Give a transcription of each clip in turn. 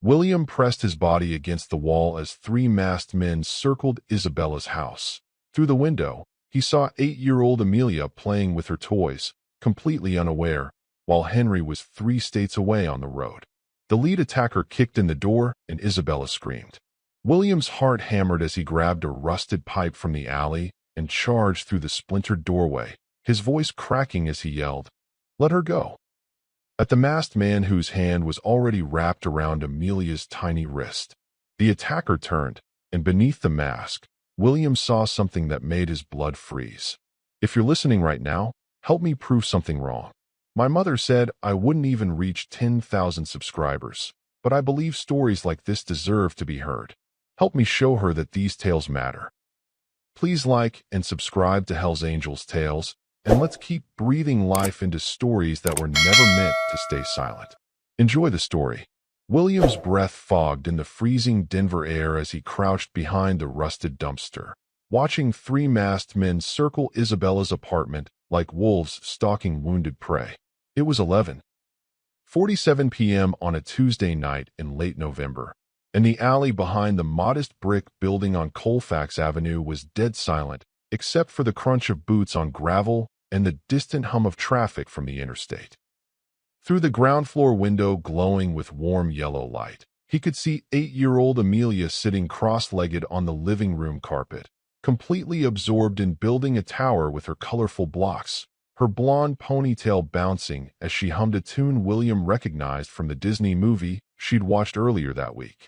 William pressed his body against the wall as three masked men circled Isabella's house. Through the window, he saw 8-year-old Amelia playing with her toys, completely unaware, while Henry was 3 states away on the road. The lead attacker kicked in the door, and Isabella screamed. William's heart hammered as he grabbed a rusted pipe from the alley and charged through the splintered doorway, his voice cracking as he yelled, "Let her go!" At the masked man whose hand was already wrapped around Amelia's tiny wrist. The attacker turned, and beneath the mask, William saw something that made his blood freeze. "If you're listening right now, help me prove something wrong. My mother said I wouldn't even reach 10,000 subscribers, but I believe stories like this deserve to be heard. Help me show her that these tales matter. Please like and subscribe to Hell's Angels Tales, and let's keep breathing life into stories that were never meant to stay silent." Enjoy the story. William's breath fogged in the freezing Denver air as he crouched behind the rusted dumpster, watching 3 masked men circle Isabella's apartment like wolves stalking wounded prey. It was 11:47 p.m. on a Tuesday night in late November, and the alley behind the modest brick building on Colfax Avenue was dead silent, except for the crunch of boots on gravel and the distant hum of traffic from the interstate. Through the ground floor window glowing with warm yellow light, he could see 8-year-old Amelia sitting cross-legged on the living room carpet, completely absorbed in building a tower with her colorful blocks, her blonde ponytail bouncing as she hummed a tune William recognized from the Disney movie she'd watched earlier that week.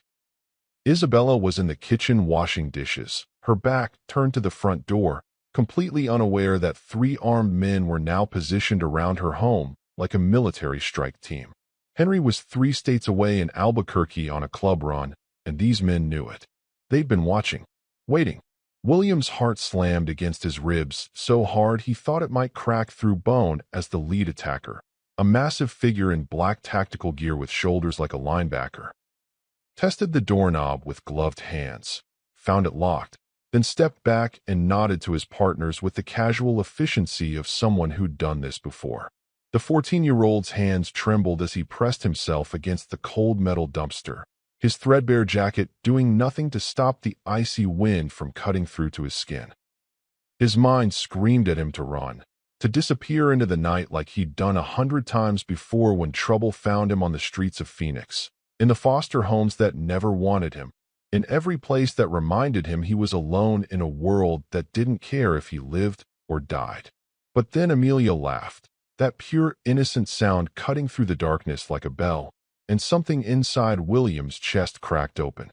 Isabella was in the kitchen washing dishes, her back turned to the front door, completely unaware that 3 armed men were now positioned around her home like a military strike team. Henry was 3 states away in Albuquerque on a club run, and these men knew it. They'd been watching, waiting. William's heart slammed against his ribs so hard he thought it might crack through bone as the lead attacker, a massive figure in black tactical gear with shoulders like a linebacker, tested the doorknob with gloved hands, found it locked, then stepped back and nodded to his partners with the casual efficiency of someone who'd done this before. The 14-year-old's hands trembled as he pressed himself against the cold metal dumpster, his threadbare jacket doing nothing to stop the icy wind from cutting through to his skin. His mind screamed at him to run, to disappear into the night like he'd done 100 times before when trouble found him on the streets of Phoenix, in the foster homes that never wanted him, in every place that reminded him he was alone in a world that didn't care if he lived or died. But then Amelia laughed, that pure, innocent sound cutting through the darkness like a bell, and something inside William's chest cracked open.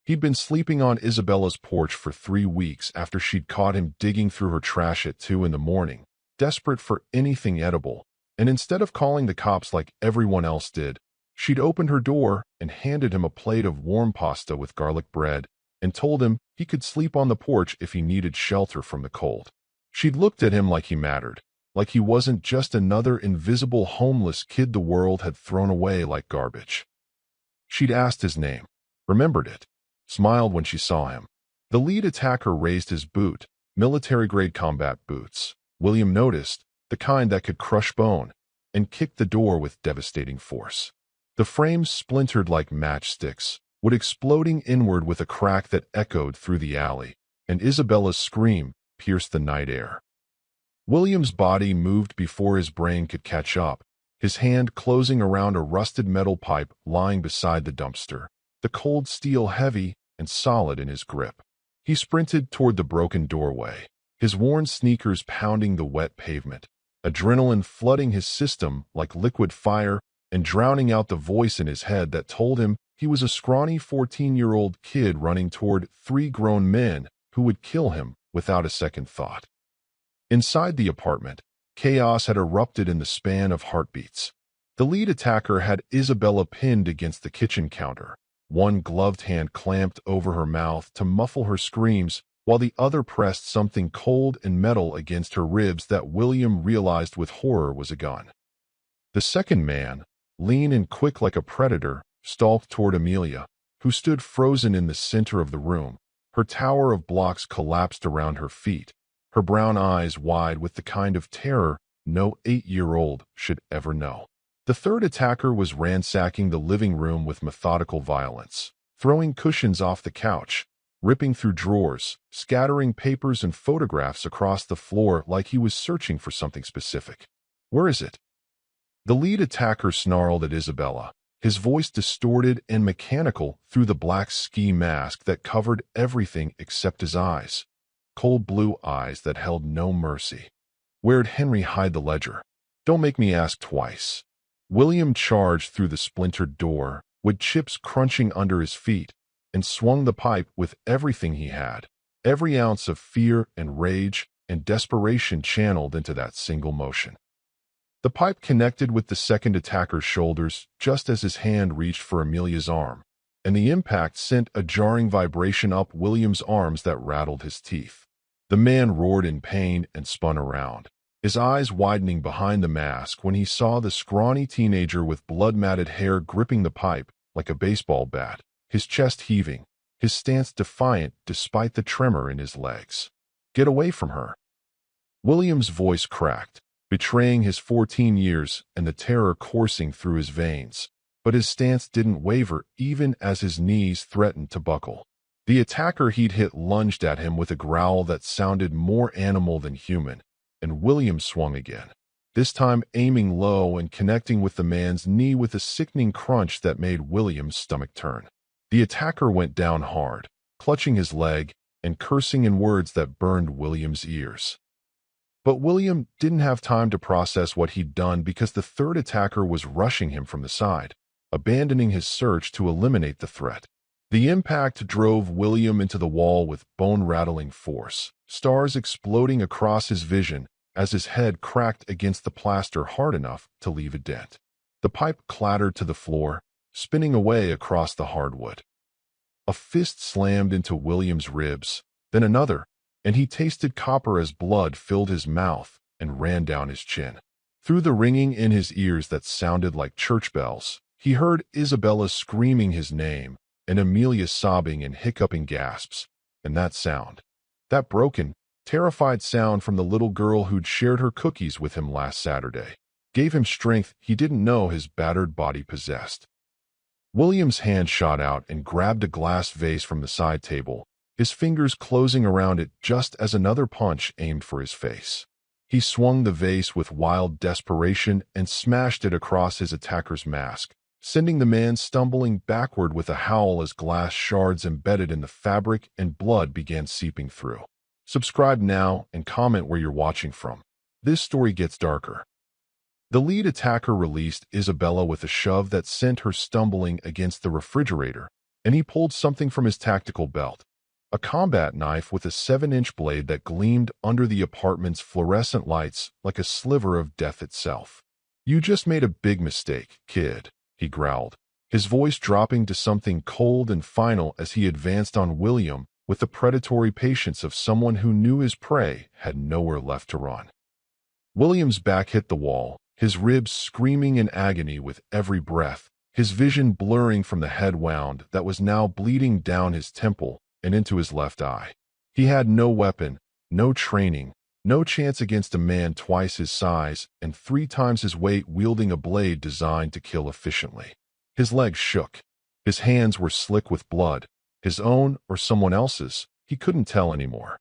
He'd been sleeping on Isabella's porch for 3 weeks after she'd caught him digging through her trash at 2 in the morning, desperate for anything edible, and instead of calling the cops like everyone else did, she'd opened her door and handed him a plate of warm pasta with garlic bread and told him he could sleep on the porch if he needed shelter from the cold. She'd looked at him like he mattered, like he wasn't just another invisible homeless kid the world had thrown away like garbage. She'd asked his name, remembered it, smiled when she saw him. The lead attacker raised his boot, military-grade combat boots. William noticed, the kind that could crush bone, and kicked the door with devastating force. The frames splintered like matchsticks, wood exploding inward with a crack that echoed through the alley, and Isabella's scream pierced the night air. William's body moved before his brain could catch up, his hand closing around a rusted metal pipe lying beside the dumpster, the cold steel heavy and solid in his grip. He sprinted toward the broken doorway, his worn sneakers pounding the wet pavement, adrenaline flooding his system like liquid fire and drowning out the voice in his head that told him he was a scrawny 14-year-old kid running toward 3 grown men who would kill him without a second thought. Inside the apartment, chaos had erupted in the span of heartbeats. The lead attacker had Isabella pinned against the kitchen counter, one gloved hand clamped over her mouth to muffle her screams, while the other pressed something cold and metal against her ribs that William realized with horror was a gun. The second man, lean and quick like a predator, stalked toward Amelia, who stood frozen in the center of the room, her tower of blocks collapsed around her feet, her brown eyes wide with the kind of terror no 8-year-old should ever know. The third attacker was ransacking the living room with methodical violence, throwing cushions off the couch, ripping through drawers, scattering papers and photographs across the floor like he was searching for something specific. "Where is it?" The lead attacker snarled at Isabella, his voice distorted and mechanical through the black ski mask that covered everything except his eyes, cold blue eyes that held no mercy. "Where'd Henry hide the ledger? Don't make me ask twice." William charged through the splintered door, with chips crunching under his feet, and swung the pipe with everything he had, every ounce of fear and rage and desperation channeled into that single motion. The pipe connected with the second attacker's shoulders just as his hand reached for Amelia's arm, and the impact sent a jarring vibration up William's arms that rattled his teeth. The man roared in pain and spun around, his eyes widening behind the mask when he saw the scrawny teenager with blood-matted hair gripping the pipe like a baseball bat, his chest heaving, his stance defiant despite the tremor in his legs. "Get away from her." William's voice cracked, betraying his 14 years and the terror coursing through his veins, but his stance didn't waver even as his knees threatened to buckle. The attacker he'd hit lunged at him with a growl that sounded more animal than human, and William swung again, this time aiming low and connecting with the man's knee with a sickening crunch that made William's stomach turn. The attacker went down hard, clutching his leg and cursing in words that burned William's ears. But William didn't have time to process what he'd done because the third attacker was rushing him from the side, abandoning his search to eliminate the threat. The impact drove William into the wall with bone-rattling force, stars exploding across his vision as his head cracked against the plaster hard enough to leave a dent. The pipe clattered to the floor, spinning away across the hardwood. A fist slammed into William's ribs, then another, and he tasted copper as blood filled his mouth and ran down his chin. Through the ringing in his ears that sounded like church bells, he heard Isabella screaming his name and Amelia sobbing and hiccuping gasps, and that sound, that broken, terrified sound from the little girl who'd shared her cookies with him last Saturday, gave him strength he didn't know his battered body possessed. William's hand shot out and grabbed a glass vase from the side table, his fingers closing around it just as another punch aimed for his face. He swung the vase with wild desperation and smashed it across his attacker's mask, sending the man stumbling backward with a howl as glass shards embedded in the fabric and blood began seeping through. Subscribe now and comment where you're watching from. This story gets darker. The lead attacker released Isabella with a shove that sent her stumbling against the refrigerator, and he pulled something from his tactical belt. A combat knife with a 7-inch blade that gleamed under the apartment's fluorescent lights like a sliver of death itself. "You just made a big mistake, kid," he growled, his voice dropping to something cold and final as he advanced on William with the predatory patience of someone who knew his prey had nowhere left to run. William's back hit the wall, his ribs screaming in agony with every breath, his vision blurring from the head wound that was now bleeding down his temple and into his left eye. He had no weapon, no training, no chance against a man twice his size and 3 times his weight wielding a blade designed to kill efficiently. His legs shook. His hands were slick with blood, his own or someone else's, he couldn't tell anymore.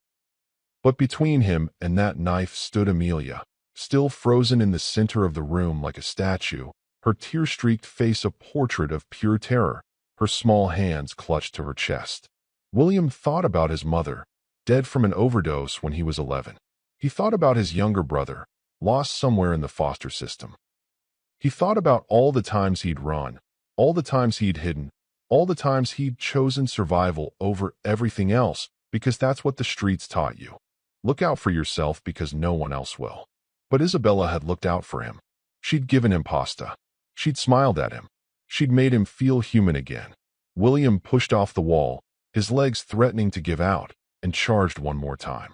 But between him and that knife stood Amelia, still frozen in the center of the room like a statue, her tear-streaked face a portrait of pure terror, her small hands clutched to her chest. William thought about his mother, dead from an overdose when he was 11. He thought about his younger brother, lost somewhere in the foster system. He thought about all the times he'd run, all the times he'd hidden, all the times he'd chosen survival over everything else because that's what the streets taught you. Look out for yourself because no one else will. But Isabella had looked out for him. She'd given him pasta. She'd smiled at him. She'd made him feel human again. William pushed off the wall, his legs threatening to give out, and charged one more time.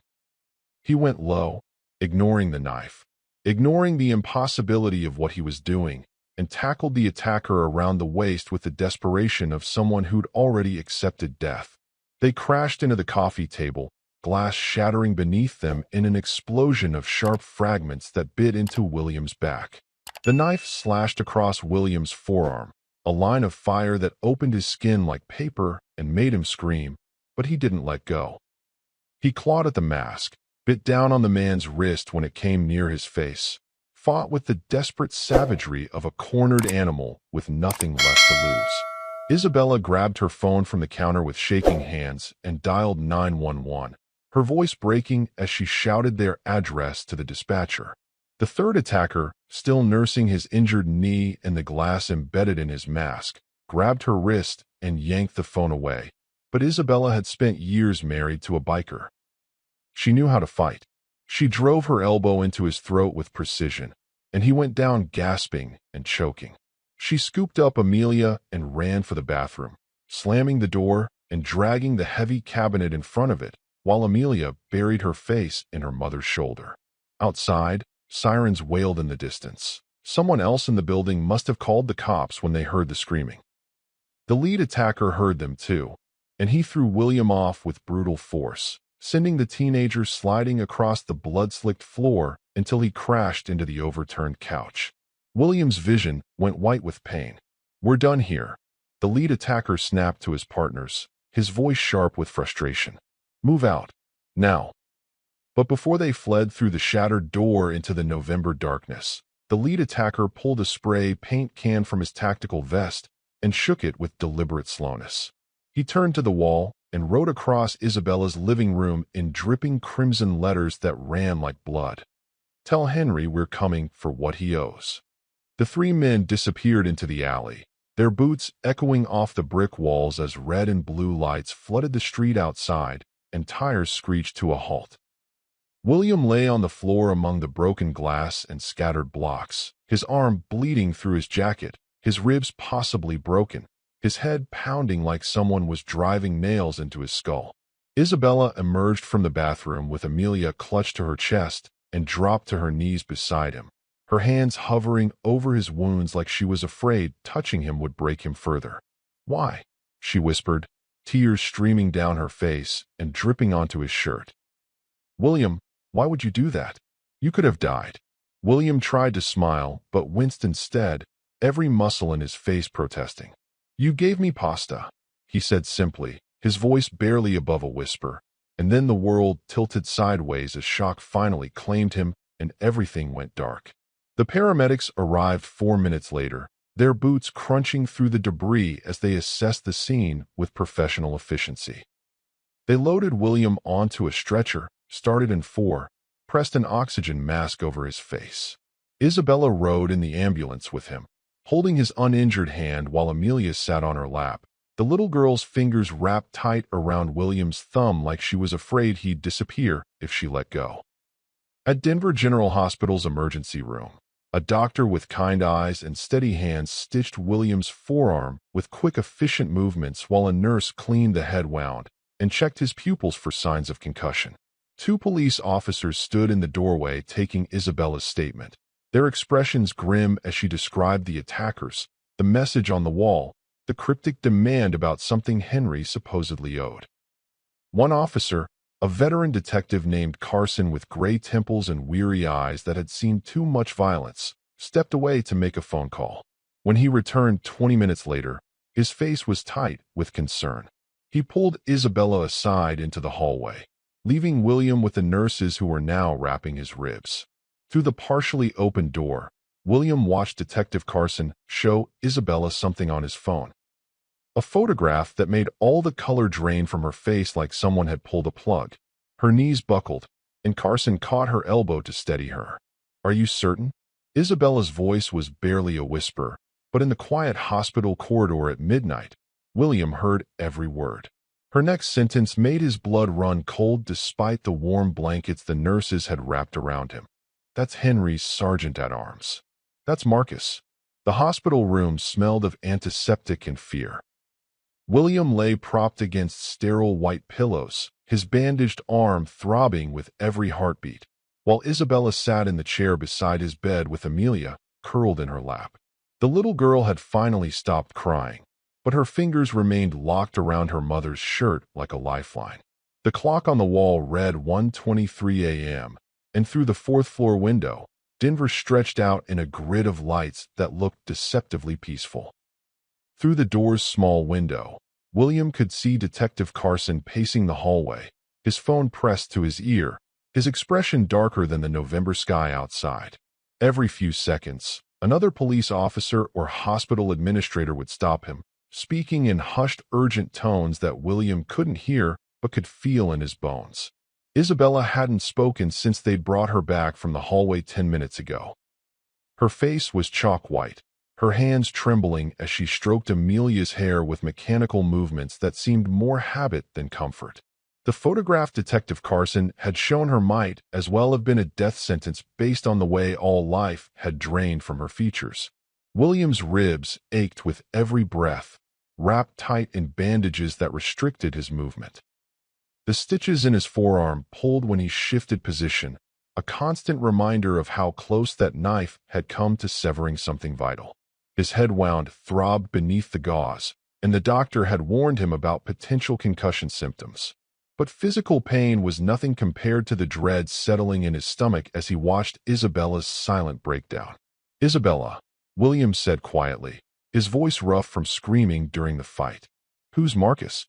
He went low, ignoring the knife, ignoring the impossibility of what he was doing, and tackled the attacker around the waist with the desperation of someone who'd already accepted death. They crashed into the coffee table, glass shattering beneath them in an explosion of sharp fragments that bit into William's back. The knife slashed across William's forearm, a line of fire that opened his skin like paper and made him scream, but he didn't let go. He clawed at the mask, bit down on the man's wrist when it came near his face, fought with the desperate savagery of a cornered animal with nothing left to lose. Isabella grabbed her phone from the counter with shaking hands and dialed 911, her voice breaking as she shouted their address to the dispatcher. The third attacker, still nursing his injured knee and the glass embedded in his mask, grabbed her wrist and yanked the phone away. But Isabella had spent years married to a biker. She knew how to fight. She drove her elbow into his throat with precision, and he went down gasping and choking. She scooped up Amelia and ran for the bathroom, slamming the door and dragging the heavy cabinet in front of it, while Amelia buried her face in her mother's shoulder. Outside, sirens wailed in the distance. Someone else in the building must have called the cops when they heard the screaming. The lead attacker heard them too, and he threw William off with brutal force, sending the teenager sliding across the blood-slicked floor until he crashed into the overturned couch. William's vision went white with pain. "We're done here," the lead attacker snapped to his partners, his voice sharp with frustration. "Move out. Now." But before they fled through the shattered door into the November darkness, the lead attacker pulled a spray paint can from his tactical vest and shook it with deliberate slowness. He turned to the wall and wrote across Isabella's living room in dripping crimson letters that ran like blood. "Tell Henry we're coming for what he owes." The three men disappeared into the alley, their boots echoing off the brick walls as red and blue lights flooded the street outside and tires screeched to a halt. William lay on the floor among the broken glass and scattered blocks, his arm bleeding through his jacket, his ribs possibly broken, his head pounding like someone was driving nails into his skull. Isabella emerged from the bathroom with Amelia clutched to her chest and dropped to her knees beside him, her hands hovering over his wounds like she was afraid touching him would break him further. "Why?" she whispered, tears streaming down her face and dripping onto his shirt. "William, why would you do that? You could have died." William tried to smile, but winced instead, every muscle in his face protesting. "You gave me pasta," he said simply, his voice barely above a whisper, and then the world tilted sideways as shock finally claimed him and everything went dark. The paramedics arrived 4 minutes later, their boots crunching through the debris as they assessed the scene with professional efficiency. They loaded William onto a stretcher, started in 4, pressed an oxygen mask over his face. Isabella rode in the ambulance with him, holding his uninjured hand while Amelia sat on her lap, the little girl's fingers wrapped tight around William's thumb like she was afraid he'd disappear if she let go. At Denver General Hospital's emergency room, a doctor with kind eyes and steady hands stitched William's forearm with quick, efficient movements while a nurse cleaned the head wound and checked his pupils for signs of concussion. 2 police officers stood in the doorway taking Isabella's statement, their expressions grim as she described the attackers, the message on the wall, the cryptic demand about something Henry supposedly owed. One officer, a veteran detective named Carson with gray temples and weary eyes that had seen too much violence, stepped away to make a phone call. When he returned 20 minutes later, his face was tight with concern. He pulled Isabella aside into the hallway, leaving William with the nurses who were now wrapping his ribs. Through the partially open door, William watched Detective Carson show Isabella something on his phone. A photograph that made all the color drain from her face like someone had pulled a plug. Her knees buckled, and Carson caught her elbow to steady her. "Are you certain?" Isabella's voice was barely a whisper, but in the quiet hospital corridor at midnight, William heard every word. Her next sentence made his blood run cold despite the warm blankets the nurses had wrapped around him. "That's Henry's sergeant-at-arms. That's Marcus." The hospital room smelled of antiseptic and fear. William lay propped against sterile white pillows, his bandaged arm throbbing with every heartbeat, while Isabella sat in the chair beside his bed with Amelia curled in her lap. The little girl had finally stopped crying, but her fingers remained locked around her mother's shirt like a lifeline. The clock on the wall read 1:23 a.m., and through the 4th-floor window, Denver stretched out in a grid of lights that looked deceptively peaceful. Through the door's small window, William could see Detective Carson pacing the hallway, his phone pressed to his ear, his expression darker than the November sky outside. Every few seconds, another police officer or hospital administrator would stop him, speaking in hushed, urgent tones that William couldn't hear but could feel in his bones. Isabella hadn't spoken since they'd brought her back from the hallway 10 minutes ago. Her face was chalk white, her hands trembling as she stroked Amelia's hair with mechanical movements that seemed more habit than comfort. The photograph Detective Carson had shown her might as well have been a death sentence based on the way all life had drained from her features. William's ribs ached with every breath, wrapped tight in bandages that restricted his movement. The stitches in his forearm pulled when he shifted position, a constant reminder of how close that knife had come to severing something vital. His head wound throbbed beneath the gauze, and the doctor had warned him about potential concussion symptoms. But physical pain was nothing compared to the dread settling in his stomach as he watched Isabella's silent breakdown. "Isabella," William said quietly, his voice rough from screaming during the fight. "Who's Marcus?"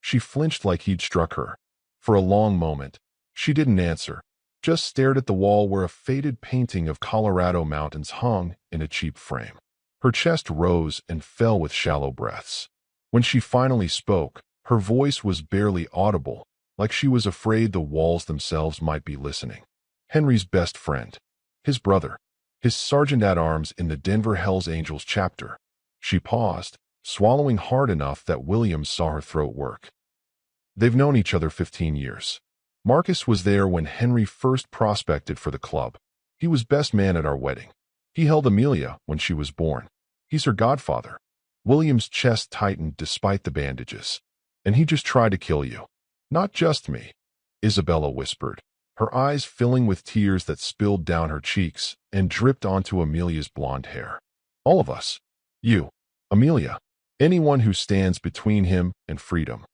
She flinched like he'd struck her. For a long moment, she didn't answer, just stared at the wall where a faded painting of Colorado mountains hung in a cheap frame. Her chest rose and fell with shallow breaths. When she finally spoke, her voice was barely audible, like she was afraid the walls themselves might be listening. "Henry's best friend. His brother. His sergeant-at-arms in the Denver Hells Angels chapter." She paused, swallowing hard enough that William saw her throat work. "They've known each other 15 years. Marcus was there when Henry first prospected for the club. He was best man at our wedding. He held Amelia when she was born. He's her godfather." William's chest tightened despite the bandages. "And he just tried to kill you." "Not just me," Isabella whispered, her eyes filling with tears that spilled down her cheeks and dripped onto Amelia's blonde hair. "All of us. You, Amelia, anyone who stands between him and freedom.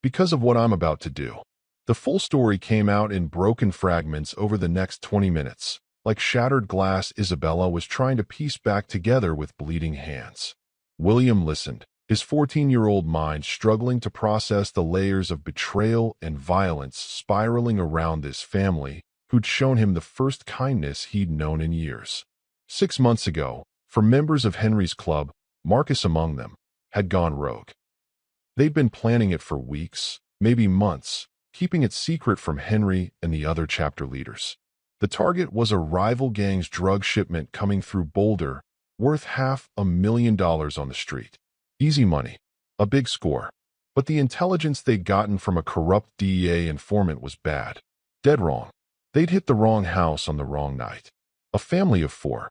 Because of what I'm about to do." The full story came out in broken fragments over the next 20 minutes. Like shattered glass, Isabella was trying to piece back together with bleeding hands. William listened, his 14-year-old mind struggling to process the layers of betrayal and violence spiraling around this family who'd shown him the first kindness he'd known in years. 6 months ago, for members of Henry's club, Marcus among them, had gone rogue. They'd been planning it for weeks, maybe months, keeping it secret from Henry and the other chapter leaders. The target was a rival gang's drug shipment coming through Boulder, worth $500,000 on the street. Easy money, a big score. But the intelligence they'd gotten from a corrupt DEA informant was bad. Dead wrong. They'd hit the wrong house on the wrong night. A family of 4.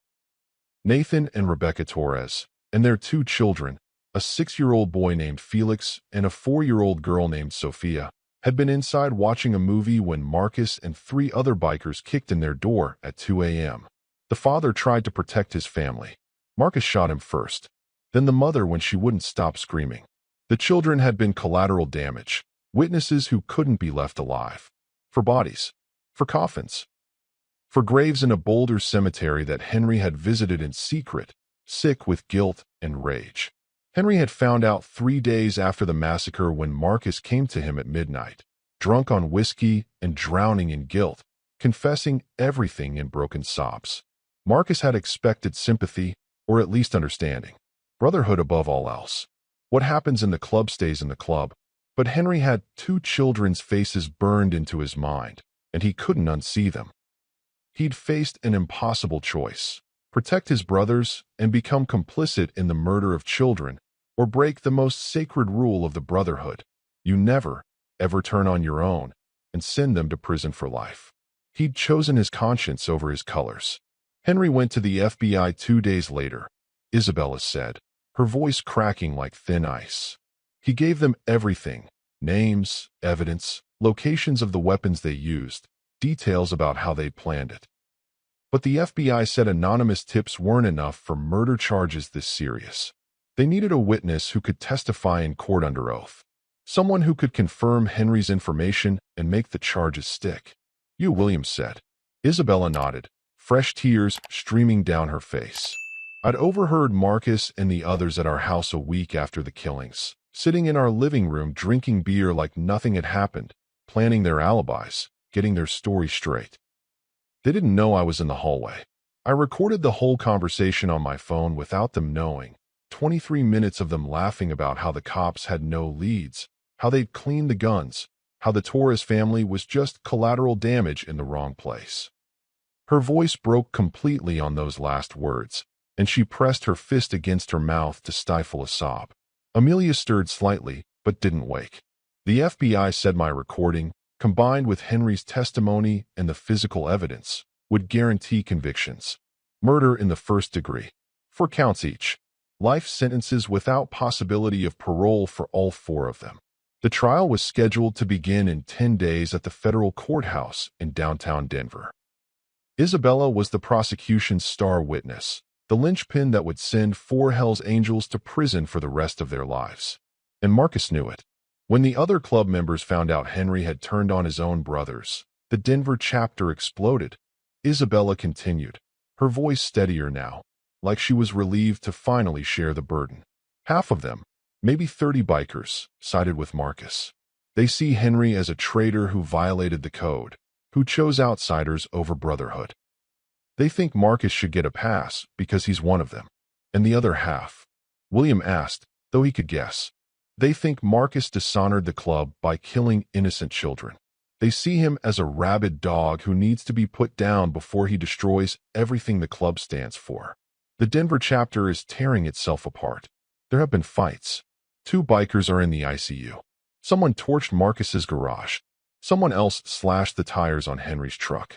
Nathan and Rebecca Torres, and their 2 children, a 6-year-old boy named Felix and a 4-year-old girl named Sophia, had been inside watching a movie when Marcus and 3 other bikers kicked in their door at 2 a.m. The father tried to protect his family. Marcus shot him first, then the mother when she wouldn't stop screaming. The children had been collateral damage, witnesses who couldn't be left alive. For bodies. For coffins. For graves in a Boulder cemetery that Henry had visited in secret, sick with guilt and rage. Henry had found out 3 days after the massacre when Marcus came to him at midnight, drunk on whiskey and drowning in guilt, confessing everything in broken sobs. Marcus had expected sympathy, or at least understanding. Brotherhood above all else. What happens in the club stays in the club. But Henry had 2 children's faces burned into his mind, and he couldn't unsee them. He'd faced an impossible choice: protect his brothers and become complicit in the murder of children, or break the most sacred rule of the Brotherhood. You never, ever turn on your own and send them to prison for life. He'd chosen his conscience over his colors. Henry went to the FBI 2 days later, Isabella said, her voice cracking like thin ice. He gave them everything: names, evidence, locations of the weapons they used, details about how they planned it. But the FBI said anonymous tips weren't enough for murder charges this serious. They needed a witness who could testify in court under oath. Someone who could confirm Henry's information and make the charges stick. You, Williams said. Isabella nodded, fresh tears streaming down her face. I'd overheard Marcus and the others at our house a week after the killings, sitting in our living room drinking beer like nothing had happened, planning their alibis, getting their story straight. They didn't know I was in the hallway. I recorded the whole conversation on my phone without them knowing. 23 minutes of them laughing about how the cops had no leads, how they'd cleaned the guns, how the Torres family was just collateral damage in the wrong place. Her voice broke completely on those last words, and she pressed her fist against her mouth to stifle a sob. Amelia stirred slightly, but didn't wake. The FBI said my recording, combined with Henry's testimony and the physical evidence, would guarantee convictions. Murder in the first degree. 4 counts each. Life sentences without possibility of parole for all 4 of them. The trial was scheduled to begin in 10 days at the federal courthouse in downtown Denver. Isabella was the prosecution's star witness, the linchpin that would send 4 Hell's Angels to prison for the rest of their lives. And Marcus knew it. When the other club members found out Henry had turned on his own brothers, the Denver chapter exploded. Isabella continued, her voice steadier now, like she was relieved to finally share the burden. Half of them, maybe 30 bikers, sided with Marcus. They see Henry as a traitor who violated the code, who chose outsiders over Brotherhood. They think Marcus should get a pass because he's one of them. And the other half, William asked, though he could guess, they think Marcus dishonored the club by killing innocent children. They see him as a rabid dog who needs to be put down before he destroys everything the club stands for. The Denver chapter is tearing itself apart. There have been fights. 2 bikers are in the ICU. Someone torched Marcus's garage. Someone else slashed the tires on Henry's truck.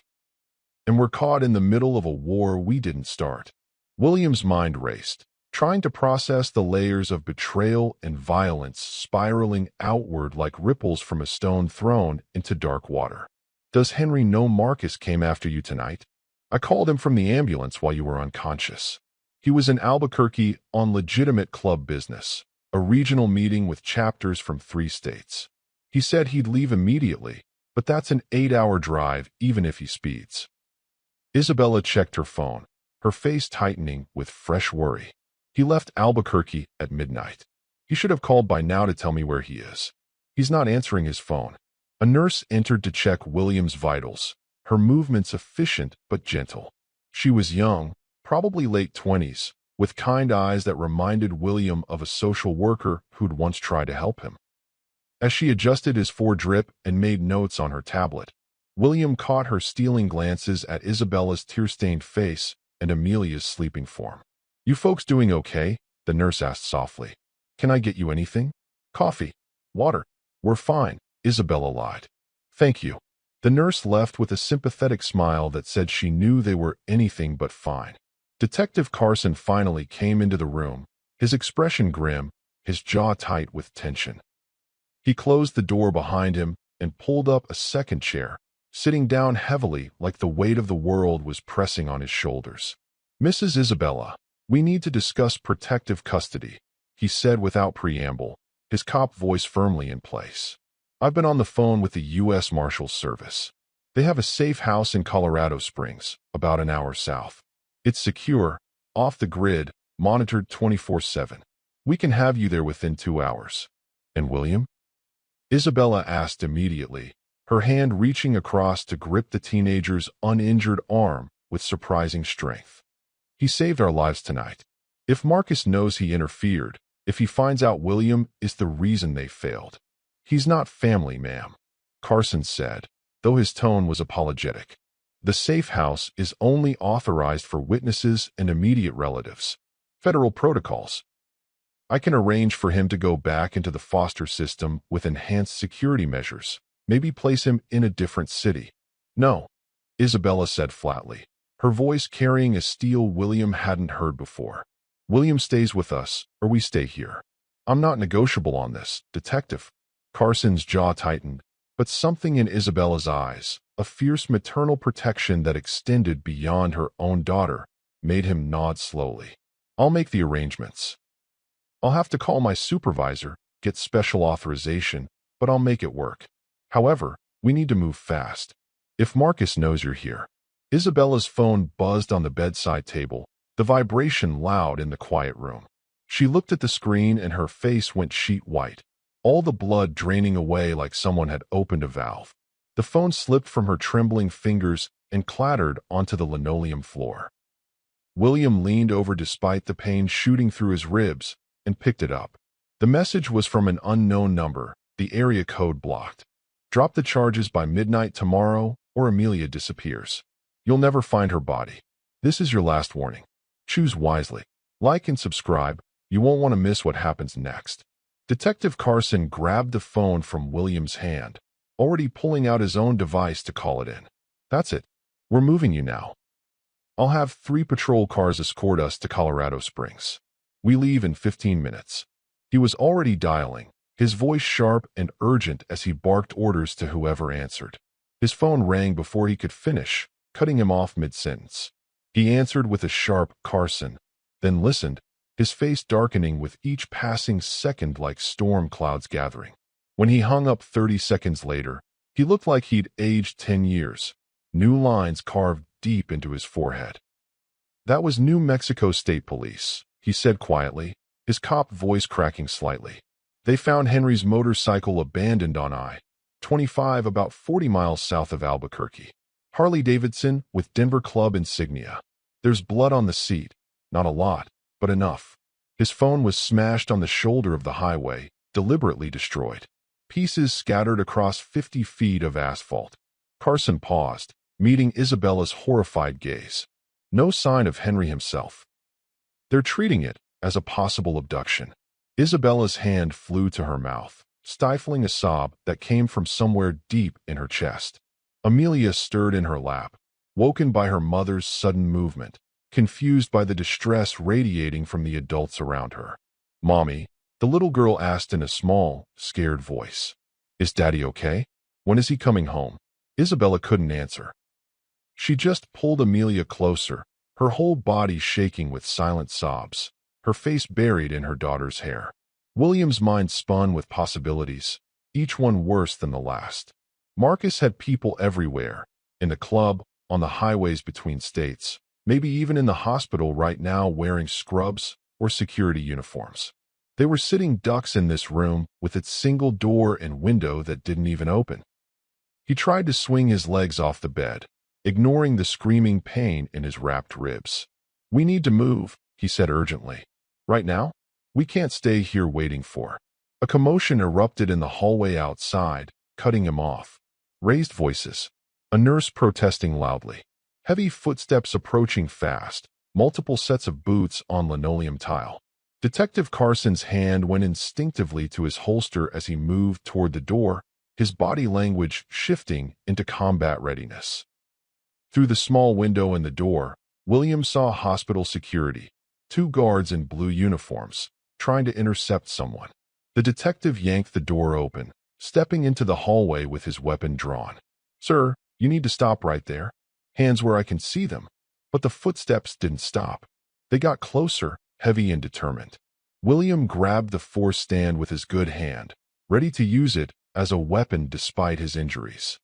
And we're caught in the middle of a war we didn't start. William's mind raced, trying to process the layers of betrayal and violence spiraling outward like ripples from a stone thrown into dark water. Does Henry know Marcus came after you tonight? I called him from the ambulance while you were unconscious. He was in Albuquerque on legitimate club business, a regional meeting with chapters from 3 states. He said he'd leave immediately, but that's an 8-hour drive even if he speeds. Isabella checked her phone, her face tightening with fresh worry. He left Albuquerque at midnight. He should have called by now to tell me where he is. He's not answering his phone. A nurse entered to check William's vitals, her movements efficient but gentle. She was young, probably late 20s, with kind eyes that reminded William of a social worker who'd once tried to help him. As she adjusted his 4-drip and made notes on her tablet, William caught her stealing glances at Isabella's tear-stained face and Amelia's sleeping form. You folks doing okay? The nurse asked softly. Can I get you anything? Coffee? Water? We're fine, Isabella lied. Thank you. The nurse left with a sympathetic smile that said she knew they were anything but fine. Detective Carson finally came into the room, his expression grim, his jaw tight with tension. He closed the door behind him and pulled up a second chair, sitting down heavily like the weight of the world was pressing on his shoulders. Mrs. Isabella, we need to discuss protective custody, he said without preamble, his cop voice firmly in place. I've been on the phone with the U.S. Marshals Service. They have a safe house in Colorado Springs, about an hour south. It's secure, off the grid, monitored 24/7. We can have you there within 2 hours. And William? Isabella asked immediately, her hand reaching across to grip the teenager's uninjured arm with surprising strength. He saved our lives tonight. If Marcus knows he interfered, if he finds out William is the reason they failed. He's not family, ma'am, Carson said, though his tone was apologetic. The safe house is only authorized for witnesses and immediate relatives. Federal protocols. I can arrange for him to go back into the foster system with enhanced security measures, maybe place him in a different city. No, Isabella said flatly, her voice carrying a steel William hadn't heard before. William stays with us, or we stay here. I'm not negotiable on this, detective. Carson's jaw tightened, but something in Isabella's eyes, a fierce maternal protection that extended beyond her own daughter, made him nod slowly. I'll make the arrangements. I'll have to call my supervisor, get special authorization, but I'll make it work. However, we need to move fast. If Marcus knows you're here, Isabella's phone buzzed on the bedside table, the vibration loud in the quiet room. She looked at the screen and her face went sheet white, all the blood draining away like someone had opened a valve. The phone slipped from her trembling fingers and clattered onto the linoleum floor. William leaned over despite the pain shooting through his ribs and picked it up. The message was from an unknown number, the area code blocked. Drop the charges by midnight tomorrow or Amelia disappears. You'll never find her body. This is your last warning. Choose wisely. Like and subscribe. You won't want to miss what happens next. Detective Carson grabbed the phone from William's hand, already pulling out his own device to call it in. That's it. We're moving you now. I'll have 3 patrol cars escort us to Colorado Springs. We leave in 15 minutes. He was already dialing, his voice sharp and urgent as he barked orders to whoever answered. His phone rang before he could finish, cutting him off mid-sentence. He answered with a sharp Carson, then listened, his face darkening with each passing second like storm clouds gathering. When he hung up 30 seconds later, he looked like he'd aged 10 years, new lines carved deep into his forehead. That was New Mexico State Police, he said quietly, his cop voice cracking slightly. They found Henry's motorcycle abandoned on I-25 about 40 miles south of Albuquerque. Harley-Davidson with Denver Club insignia. There's blood on the seat, not a lot, but enough. His phone was smashed on the shoulder of the highway, deliberately destroyed. Pieces scattered across 50 feet of asphalt. Carson paused, meeting Isabella's horrified gaze. No sign of Henry himself. They're treating it as a possible abduction. Isabella's hand flew to her mouth, stifling a sob that came from somewhere deep in her chest. Amelia stirred in her lap, woken by her mother's sudden movement, confused by the distress radiating from the adults around her. "Mommy," the little girl asked in a small, scared voice. "Is Daddy okay? When is he coming home?" Isabella couldn't answer. She just pulled Amelia closer, her whole body shaking with silent sobs, her face buried in her daughter's hair. William's mind spun with possibilities, each one worse than the last. Marcus had people everywhere, in the club, on the highways between states, maybe even in the hospital right now wearing scrubs or security uniforms. They were sitting ducks in this room with its single door and window that didn't even open. He tried to swing his legs off the bed, ignoring the screaming pain in his wrapped ribs. "We need to move," he said urgently. "Right now? We can't stay here waiting for." A commotion erupted in the hallway outside, cutting him off. Raised voices. A nurse protesting loudly. Heavy footsteps approaching fast, multiple sets of boots on linoleum tile. Detective Carson's hand went instinctively to his holster as he moved toward the door, his body language shifting into combat readiness. Through the small window in the door, William saw hospital security, 2 guards in blue uniforms, trying to intercept someone. The detective yanked the door open, stepping into the hallway with his weapon drawn. "Sir, you need to stop right there. Hands where I can see them." But the footsteps didn't stop. They got closer, heavy and determined. William grabbed the force stand with his good hand, ready to use it as a weapon despite his injuries.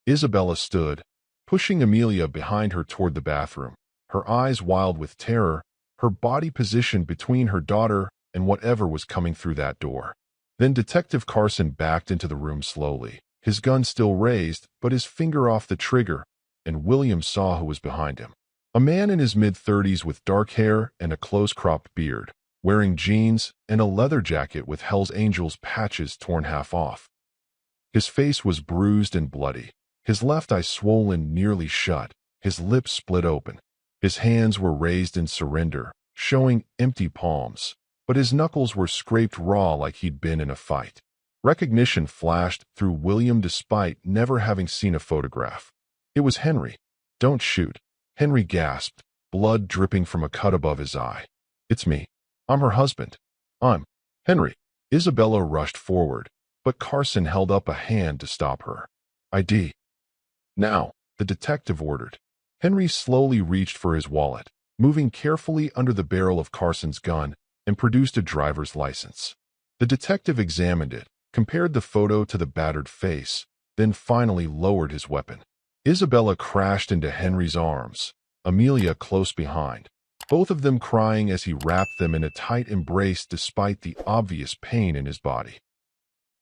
Isabella stood, pushing Amelia behind her toward the bathroom, her eyes wild with terror, her body positioned between her daughter and whatever was coming through that door. Then Detective Carson backed into the room slowly, his gun still raised, but his finger off the trigger, and William saw who was behind him. A man in his mid-30s with dark hair and a close-cropped beard, wearing jeans and a leather jacket with Hell's Angels patches torn half off. His face was bruised and bloody, his left eye swollen nearly shut, his lips split open. His hands were raised in surrender, showing empty palms, but his knuckles were scraped raw like he'd been in a fight. Recognition flashed through William despite never having seen a photograph. It was Henry. "Don't shoot." Henry gasped, blood dripping from a cut above his eye. "It's me. I'm her husband. I'm Henry." Isabella rushed forward, but Carson held up a hand to stop her. "ID. Now," the detective ordered. Henry slowly reached for his wallet, moving carefully under the barrel of Carson's gun, and produced a driver's license. The detective examined it, compared the photo to the battered face, then finally lowered his weapon. Isabella crashed into Henry's arms, Amelia close behind, both of them crying as he wrapped them in a tight embrace despite the obvious pain in his body.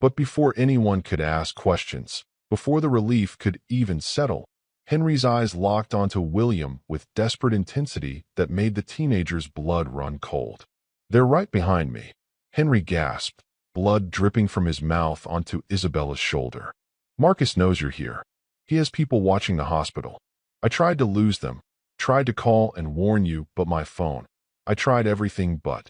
But before anyone could ask questions, before the relief could even settle, Henry's eyes locked onto William with desperate intensity that made the teenager's blood run cold. "They're right behind me," Henry gasped, blood dripping from his mouth onto Isabella's shoulder. "Marcus knows you're here. He has people watching the hospital. I tried to lose them, tried to call and warn you, but my phone. I tried everything but."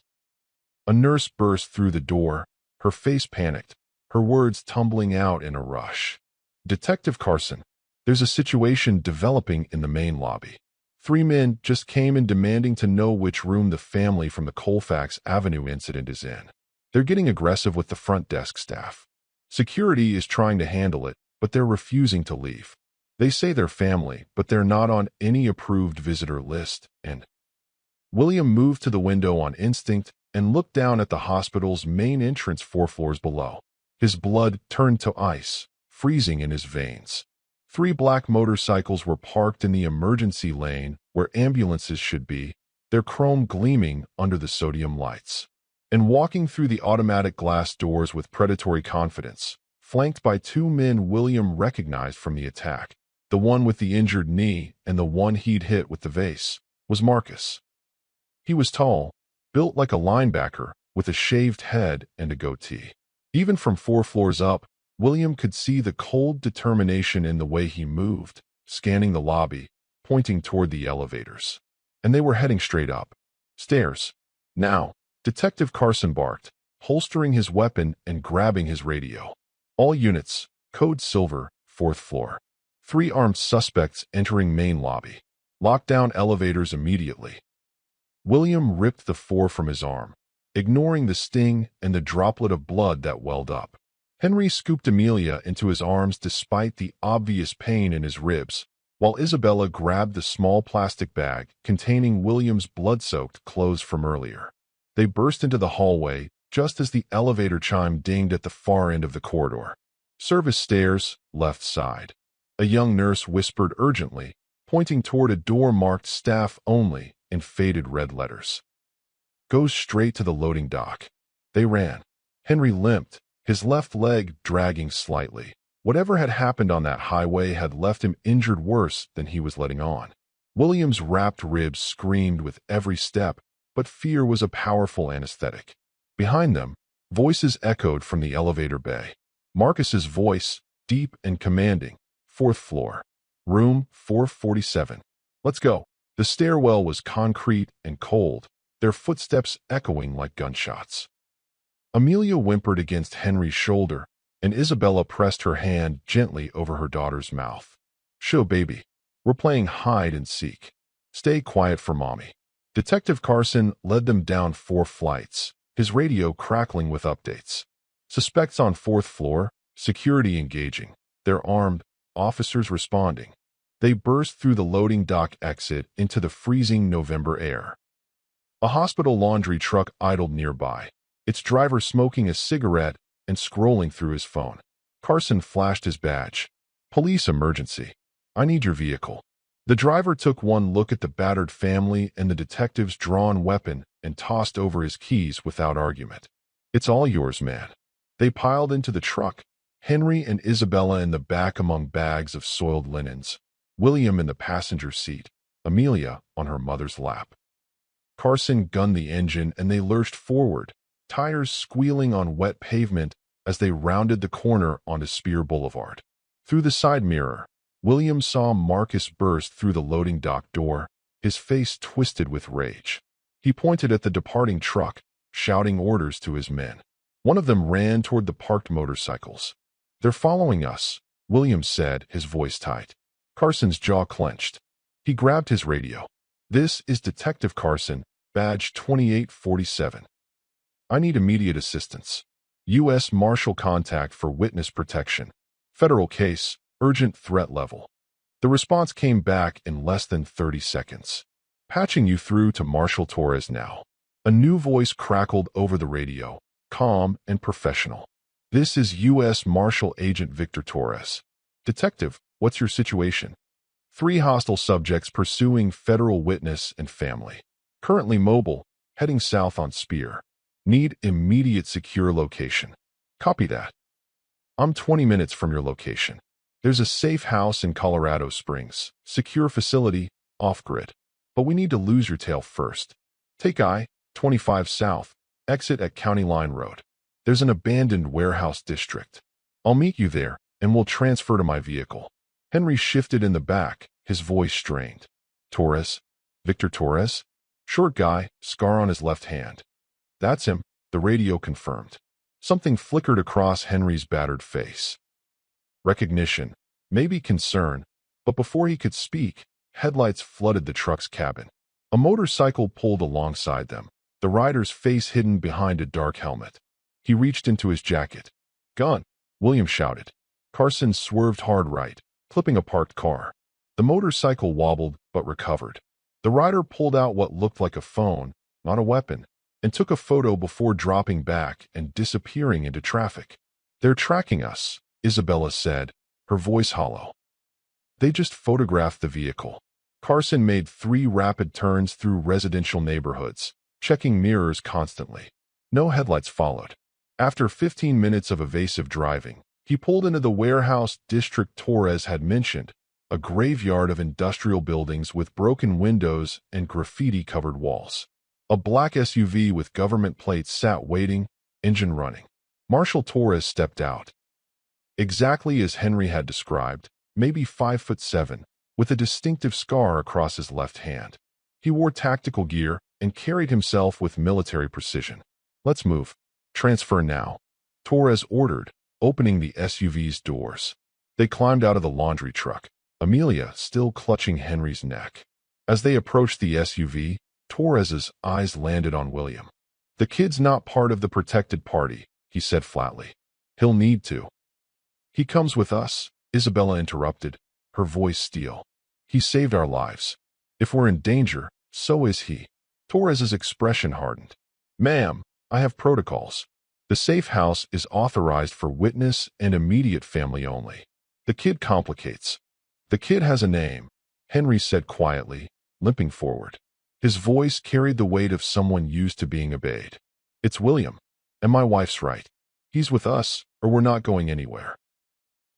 A nurse burst through the door, her face panicked, her words tumbling out in a rush. "Detective Carson, there's a situation developing in the main lobby. 3 men just came in demanding to know which room the family from the Colfax Avenue incident is in. They're getting aggressive with the front desk staff. Security is trying to handle it, but they're refusing to leave. They say they're family, but they're not on any approved visitor list, and—" William moved to the window on instinct and looked down at the hospital's main entrance 4 floors below. His blood turned to ice, freezing in his veins. 3 black motorcycles were parked in the emergency lane where ambulances should be, their chrome gleaming under the sodium lights. And walking through the automatic glass doors with predatory confidence, flanked by 2 men William recognized from the attack, the one with the injured knee and the one he'd hit with the vase, was Marcus. He was tall, built like a linebacker, with a shaved head and a goatee. Even from 4 floors up, William could see the cold determination in the way he moved, scanning the lobby, pointing toward the elevators. And they were heading straight up. "Stairs. Now," Detective Carson barked, holstering his weapon and grabbing his radio. "All units, code silver, 4th floor. 3 armed suspects entering main lobby. Lock down elevators immediately." William ripped the 4 from his arm, ignoring the sting and the droplet of blood that welled up. Henry scooped Amelia into his arms despite the obvious pain in his ribs, while Isabella grabbed the small plastic bag containing William's blood-soaked clothes from earlier. They burst into the hallway just as the elevator chime dinged at the far end of the corridor. "Service stairs, left side," a young nurse whispered urgently, pointing toward a door marked "Staff Only" in faded red letters. "Goes straight to the loading dock." They ran. Henry limped, his left leg dragging slightly. Whatever had happened on that highway had left him injured worse than he was letting on. William's wrapped ribs screamed with every step, but fear was a powerful anesthetic. Behind them, voices echoed from the elevator bay. Marcus's voice, deep and commanding. "4th floor. Room 447. Let's go." The stairwell was concrete and cold, their footsteps echoing like gunshots. Amelia whimpered against Henry's shoulder, and Isabella pressed her hand gently over her daughter's mouth. "Show, baby. We're playing hide and seek. Stay quiet for mommy." Detective Carson led them down 4 flights, his radio crackling with updates. "Suspects on 4th floor, security engaging. They're armed, officers responding." They burst through the loading dock exit into the freezing November air. A hospital laundry truck idled nearby, its driver smoking a cigarette and scrolling through his phone. Carson flashed his badge. "Police emergency. I need your vehicle." The driver took one look at the battered family and the detective's drawn weapon and tossed over his keys without argument. "It's all yours, man." They piled into the truck, Henry and Isabella in the back among bags of soiled linens, William in the passenger seat, Amelia on her mother's lap. Carson gunned the engine and they lurched forward, tires squealing on wet pavement as they rounded the corner onto Spear Boulevard. Through the side mirror, William saw Marcus burst through the loading dock door, his face twisted with rage. He pointed at the departing truck, shouting orders to his men. One of them ran toward the parked motorcycles. "They're following us," William said, his voice tight. Carson's jaw clenched. He grabbed his radio. "This is Detective Carson, badge 2847. I need immediate assistance. U.S. Marshal contact for witness protection. Federal case, urgent threat level." The response came back in less than 30 seconds. "Patching you through to Marshal Torres now." A new voice crackled over the radio, calm and professional. "This is U.S. Marshal Agent Victor Torres. Detective, what's your situation?" 3 hostile subjects pursuing federal witness and family. Currently mobile, heading south on Spear. Need immediate secure location. Copy that. I'm 20 minutes from your location. There's a safe house in Colorado Springs. Secure facility, off-grid. But we need to lose your tail first. Take I-25 south, exit at County Line Road. There's an abandoned warehouse district. I'll meet you there, and we'll transfer to my vehicle. Henry shifted in the back, his voice strained. Torres? Victor Torres? Short guy, scar on his left hand. That's him, the radio confirmed. Something flickered across Henry's battered face. Recognition, maybe concern, but before he could speak, headlights flooded the truck's cabin. A motorcycle pulled alongside them, the rider's face hidden behind a dark helmet. He reached into his jacket. Gun, William shouted. Carson swerved hard right, clipping a parked car. The motorcycle wobbled but recovered. The rider pulled out what looked like a phone, not a weapon, and took a photo before dropping back and disappearing into traffic. They're tracking us, Isabella said, her voice hollow. They just photographed the vehicle. Carson made 3 rapid turns through residential neighborhoods, checking mirrors constantly. No headlights followed. After 15 minutes of evasive driving, he pulled into the warehouse district Torres had mentioned, a graveyard of industrial buildings with broken windows and graffiti-covered walls. A black SUV with government plates sat waiting, engine running. Marshal Torres stepped out. Exactly as Henry had described, maybe 5'7", with a distinctive scar across his left hand. He wore tactical gear and carried himself with military precision. Let's move. Transfer now, Torres ordered, opening the SUV's doors. They climbed out of the laundry truck, Amelia still clutching Henry's neck. As they approached the SUV, Torres's eyes landed on William. The kid's not part of the protected party, he said flatly. He'll need to. He comes with us, Isabella interrupted, her voice steel. He saved our lives. If we're in danger, so is he. Torres's expression hardened. Ma'am, I have protocols. The safe house is authorized for witness and immediate family only. The kid complicates. The kid has a name, Henry said quietly, limping forward. His voice carried the weight of someone used to being obeyed. It's William. And my wife's right. He's with us, or we're not going anywhere.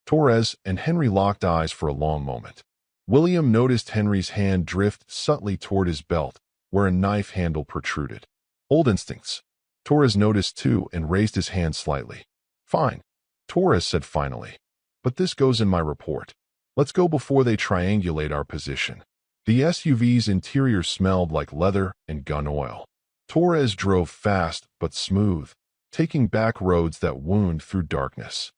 Torres and Henry locked eyes for a long moment. William noticed Henry's hand drift subtly toward his belt, where a knife handle protruded. Old instincts. Torres noticed too and raised his hand slightly. Fine, Torres said finally. But this goes in my report. Let's go before they triangulate our position. The SUV's interior smelled like leather and gun oil. Torres drove fast but smooth, taking back roads that wound through darkness.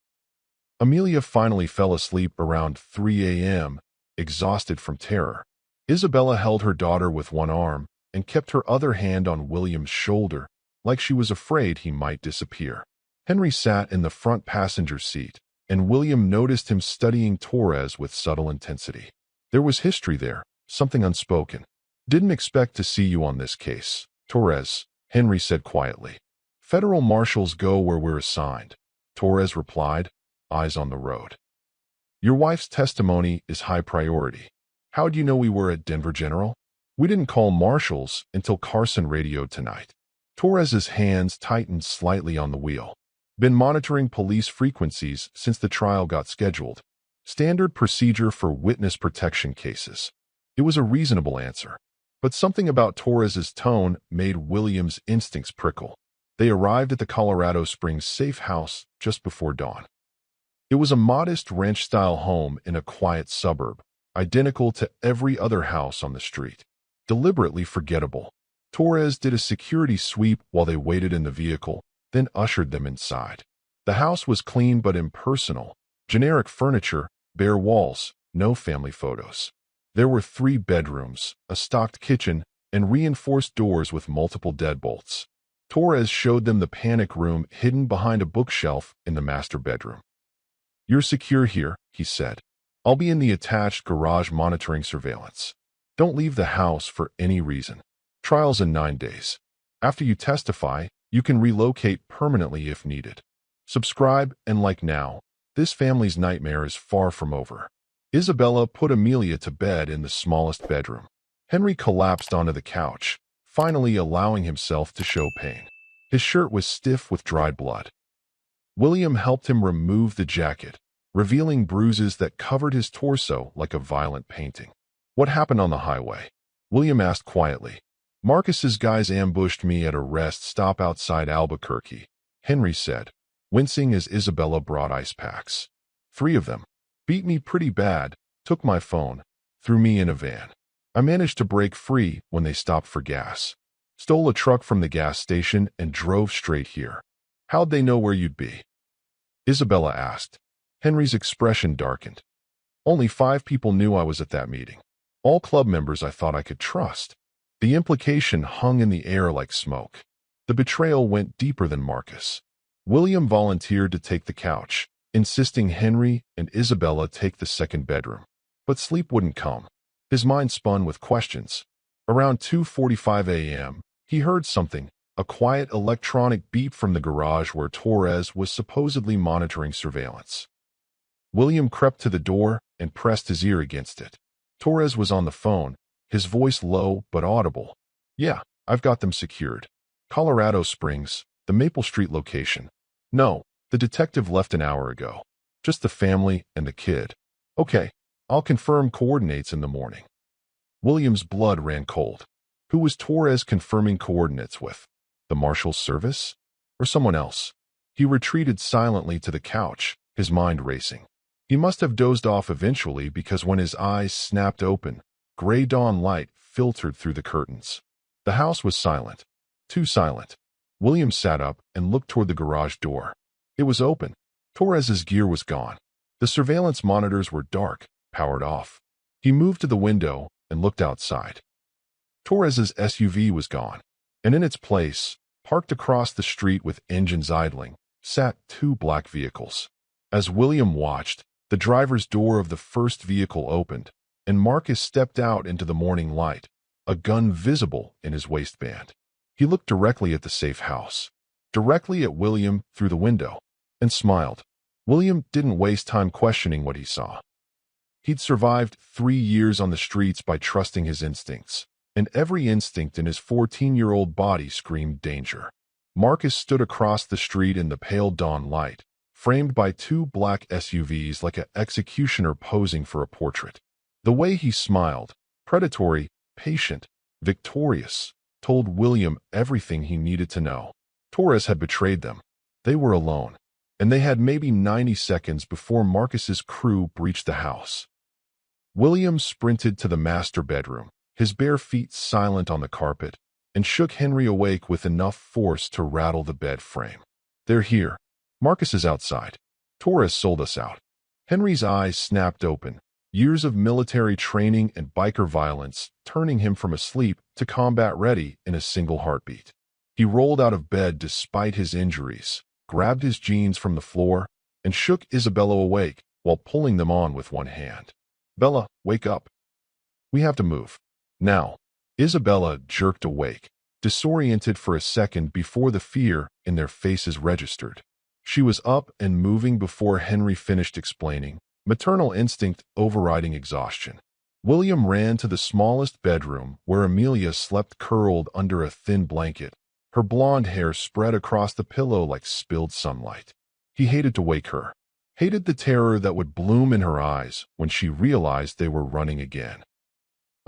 Amelia finally fell asleep around 3 a.m., exhausted from terror. Isabella held her daughter with one arm and kept her other hand on William's shoulder, like she was afraid he might disappear. Henry sat in the front passenger seat, and William noticed him studying Torres with subtle intensity. There was history there, something unspoken. Didn't expect to see you on this case, Torres, Henry said quietly. Federal marshals go where we're assigned, Torres replied, eyes on the road. Your wife's testimony is high priority. How'd you know we were at Denver General? We didn't call marshals until Carson radioed tonight. Torres's hands tightened slightly on the wheel. Been monitoring police frequencies since the trial got scheduled. Standard procedure for witness protection cases. It was a reasonable answer. But something about Torres's tone made William's instincts prickle. They arrived at the Colorado Springs safe house just before dawn. It was a modest ranch-style home in a quiet suburb, identical to every other house on the street. Deliberately forgettable. Torres did a security sweep while they waited in the vehicle, then ushered them inside. The house was clean but impersonal. Generic furniture, bare walls, no family photos. There were 3 bedrooms, a stocked kitchen, and reinforced doors with multiple deadbolts. Torres showed them the panic room hidden behind a bookshelf in the master bedroom. You're secure here, he said. I'll be in the attached garage monitoring surveillance. Don't leave the house for any reason. Trial's in 9 days. After you testify, you can relocate permanently if needed. Subscribe and like now. This family's nightmare is far from over. Isabella put Amelia to bed in the smallest bedroom. Henry collapsed onto the couch, finally allowing himself to show pain. His shirt was stiff with dried blood. William helped him remove the jacket, revealing bruises that covered his torso like a violent painting. "What happened on the highway?" William asked quietly. "Marcus's guys ambushed me at a rest stop outside Albuquerque," Henry said, wincing as Isabella brought ice packs. "3 of them. Beat me pretty bad, took my phone, threw me in a van. I managed to break free when they stopped for gas. Stole a truck from the gas station and drove straight here." "How'd they know where you'd be?" Isabella asked. Henry's expression darkened. "Only 5 people knew I was at that meeting. All club members I thought I could trust." The implication hung in the air like smoke. The betrayal went deeper than Marcus. William volunteered to take the couch, insisting Henry and Isabella take the second bedroom. But sleep wouldn't come. His mind spun with questions. Around 2:45 a.m., he heard something, a quiet electronic beep from the garage where Torres was supposedly monitoring surveillance. William crept to the door and pressed his ear against it. Torres was on the phone, his voice low but audible. "Yeah, I've got them secured. Colorado Springs, the Maple Street location. No, the detective left an hour ago. Just the family and the kid. Okay, I'll confirm coordinates in the morning." William's blood ran cold. Who was Torres confirming coordinates with? The Marshal's service? Or someone else? He retreated silently to the couch, his mind racing. He must have dozed off eventually because when his eyes snapped open, gray dawn light filtered through the curtains. The house was silent. Too silent. William sat up and looked toward the garage door. It was open. Torres's gear was gone. The surveillance monitors were dark, powered off. He moved to the window and looked outside. Torres's SUV was gone, and in its place, parked across the street with engines idling, sat 2 black vehicles. As William watched, the driver's door of the first vehicle opened, and Marcus stepped out into the morning light, a gun visible in his waistband. He looked directly at the safe house, directly at William through the window, and smiled. William didn't waste time questioning what he saw. He'd survived 3 years on the streets by trusting his instincts, and every instinct in his 14-year-old body screamed danger. Marcus stood across the street in the pale dawn light, framed by 2 black SUVs like an executioner posing for a portrait. The way he smiled, predatory, patient, victorious, told William everything he needed to know. Torres had betrayed them. They were alone, and they had maybe 90 seconds before Marcus's crew breached the house. William sprinted to the master bedroom, his bare feet silent on the carpet, and shook Henry awake with enough force to rattle the bed frame. "They're here. Marcus is outside. Torres sold us out." Henry's eyes snapped open, years of military training and biker violence turning him from asleep to combat ready in a single heartbeat. He rolled out of bed despite his injuries, grabbed his jeans from the floor, and shook Isabella awake while pulling them on with one hand. "Bella, wake up. We have to move. Now." Isabella jerked awake, disoriented for a second before the fear in their faces registered. She was up and moving before Henry finished explaining, maternal instinct overriding exhaustion. William ran to the smallest bedroom where Amelia slept curled under a thin blanket, her blonde hair spread across the pillow like spilled sunlight. He hated to wake her, hated the terror that would bloom in her eyes when she realized they were running again.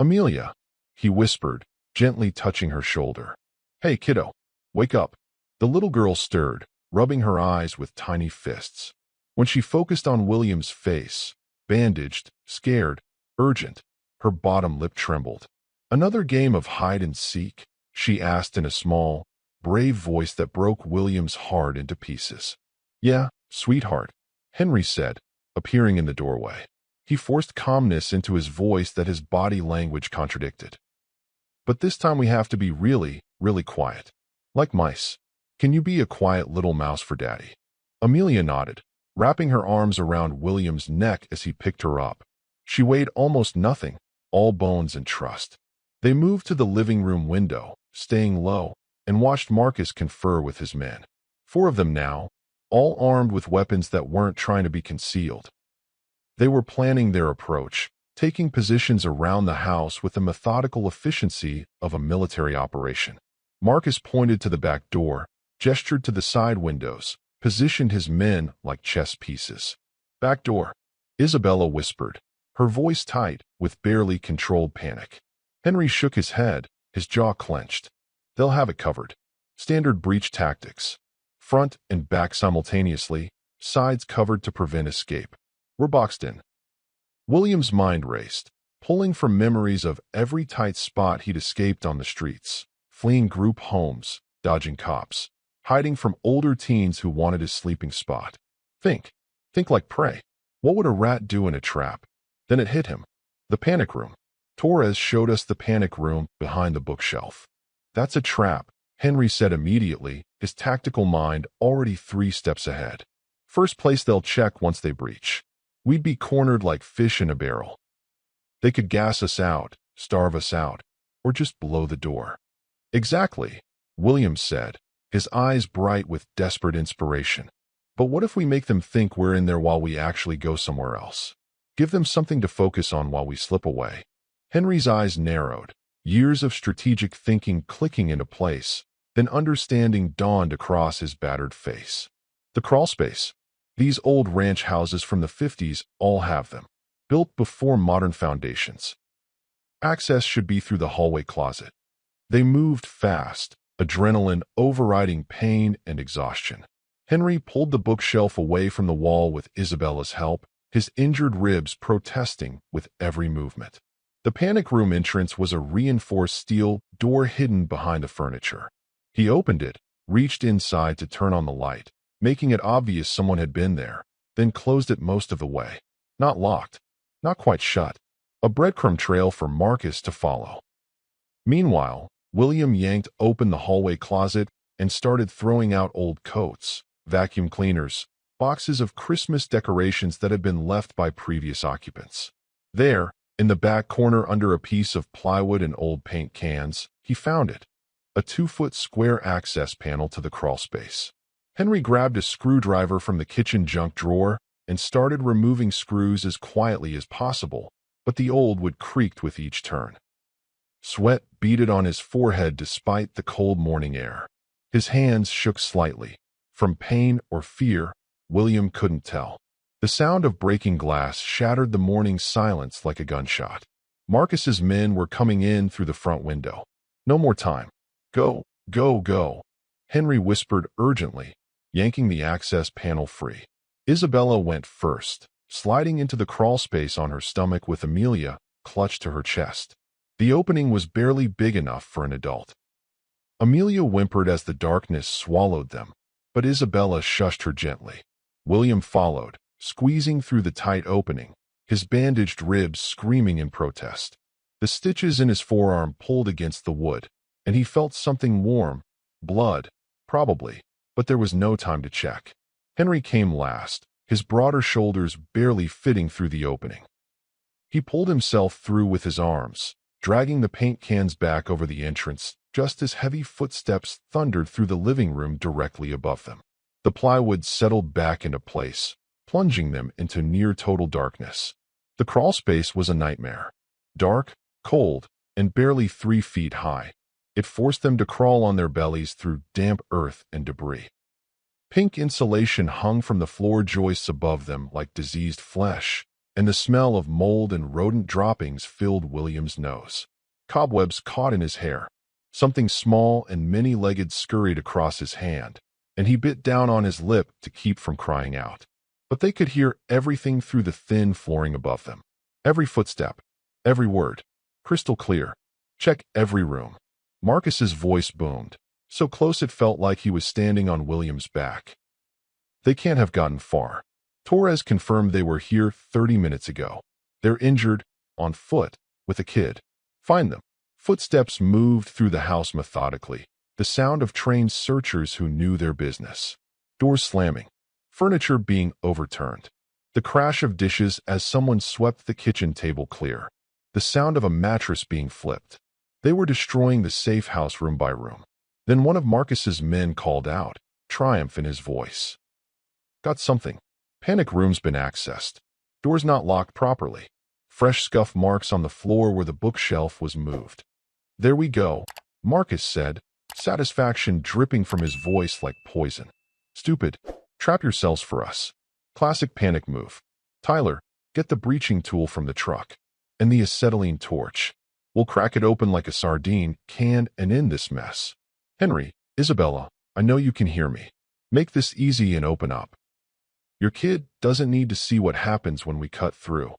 "Amelia," he whispered, gently touching her shoulder. "Hey, kiddo, wake up." The little girl stirred, rubbing her eyes with tiny fists. When she focused on William's face, bandaged, scared, urgent, her bottom lip trembled. "Another game of hide and seek?" she asked in a small, brave voice that broke William's heart into pieces. "Yeah, sweetheart," Henry said, appearing in the doorway. He forced calmness into his voice that his body language contradicted. "But this time we have to be really, really quiet. Like mice. Can you be a quiet little mouse for Daddy?" Amelia nodded, wrapping her arms around William's neck as he picked her up. She weighed almost nothing, all bones and trust. They moved to the living room window, staying low, and watched Marcus confer with his men. 4 of them now, all armed with weapons that weren't trying to be concealed. They were planning their approach, taking positions around the house with the methodical efficiency of a military operation. Marcus pointed to the back door, gestured to the side windows, positioned his men like chess pieces. "Back door," Isabella whispered, her voice tight with barely controlled panic. Henry shook his head, his jaw clenched. "They'll have it covered. Standard breach tactics. Front and back simultaneously, sides covered to prevent escape. We're boxed in." William's mind raced, pulling from memories of every tight spot he'd escaped on the streets, fleeing group homes, dodging cops, hiding from older teens who wanted his sleeping spot. Think like prey. What would a rat do in a trap? Then it hit him. The panic room. Torres showed us the panic room behind the bookshelf. "That's a trap," Henry said immediately, his tactical mind already 3 steps ahead. "First place they'll check once they breach. We'd be cornered like fish in a barrel. They could gas us out, starve us out, or just blow the door." "Exactly," Williams said, his eyes bright with desperate inspiration. "But what if we make them think we're in there while we actually go somewhere else? Give them something to focus on while we slip away." Henry's eyes narrowed, years of strategic thinking clicking into place, then understanding dawned across his battered face. The crawlspace. These old ranch houses from the 50s all have them, built before modern foundations. Access should be through the hallway closet. They moved fast, adrenaline overriding pain and exhaustion. Henry pulled the bookshelf away from the wall with Isabella's help, his injured ribs protesting with every movement. The panic room entrance was a reinforced steel door hidden behind the furniture. He opened it, reached inside to turn on the light, making it obvious someone had been there, then closed it most of the way. Not locked, not quite shut. A breadcrumb trail for Marcus to follow. Meanwhile, William yanked open the hallway closet and started throwing out old coats, vacuum cleaners, boxes of Christmas decorations that had been left by previous occupants. There, in the back corner under a piece of plywood and old paint cans, he found it. A 2-foot square access panel to the crawlspace. Henry grabbed a screwdriver from the kitchen junk drawer and started removing screws as quietly as possible, but the old wood creaked with each turn. Sweat beaded on his forehead despite the cold morning air. His hands shook slightly. From pain or fear, William couldn't tell. The sound of breaking glass shattered the morning silence like a gunshot. Marcus's men were coming in through the front window. "No more time. Go, go, go," Henry whispered urgently, yanking the access panel free. Isabella went first, sliding into the crawlspace on her stomach with Amelia clutched to her chest. The opening was barely big enough for an adult. Amelia whimpered as the darkness swallowed them, but Isabella shushed her gently. William followed, squeezing through the tight opening, his bandaged ribs screaming in protest. The stitches in his forearm pulled against the wood, and he felt something warm, blood, probably, but there was no time to check. Henry came last, his broader shoulders barely fitting through the opening. He pulled himself through with his arms, dragging the paint cans back over the entrance just as heavy footsteps thundered through the living room directly above them. The plywood settled back into place, plunging them into near-total darkness. The crawlspace was a nightmare. Dark, cold, and barely 3 feet high. It forced them to crawl on their bellies through damp earth and debris. Pink insulation hung from the floor joists above them like diseased flesh, and the smell of mold and rodent droppings filled William's nose. Cobwebs caught in his hair. Something small and many-legged scurried across his hand, and he bit down on his lip to keep from crying out. But they could hear everything through the thin flooring above them. Every footstep, every word, crystal clear. "Check every room." Marcus's voice boomed, so close it felt like he was standing on William's back. "They can't have gotten far. Torres confirmed they were here 30 minutes ago. They're injured, on foot, with a kid. Find them." Footsteps moved through the house methodically, the sound of trained searchers who knew their business. Doors slamming, furniture being overturned. The crash of dishes as someone swept the kitchen table clear. The sound of a mattress being flipped. They were destroying the safe house room by room. Then one of Marcus's men called out, triumph in his voice. "Got something. Panic room's been accessed. Doors not locked properly. Fresh scuff marks on the floor where the bookshelf was moved. There we go, Marcus said, satisfaction dripping from his voice like poison. Stupid. Trap yourselves for us. Classic panic move. Tyler, get the breaching tool from the truck. And the acetylene torch. We'll crack it open like a sardine can and end this mess. Henry, Isabella, I know you can hear me. Make this easy and open up. Your kid doesn't need to see what happens when we cut through.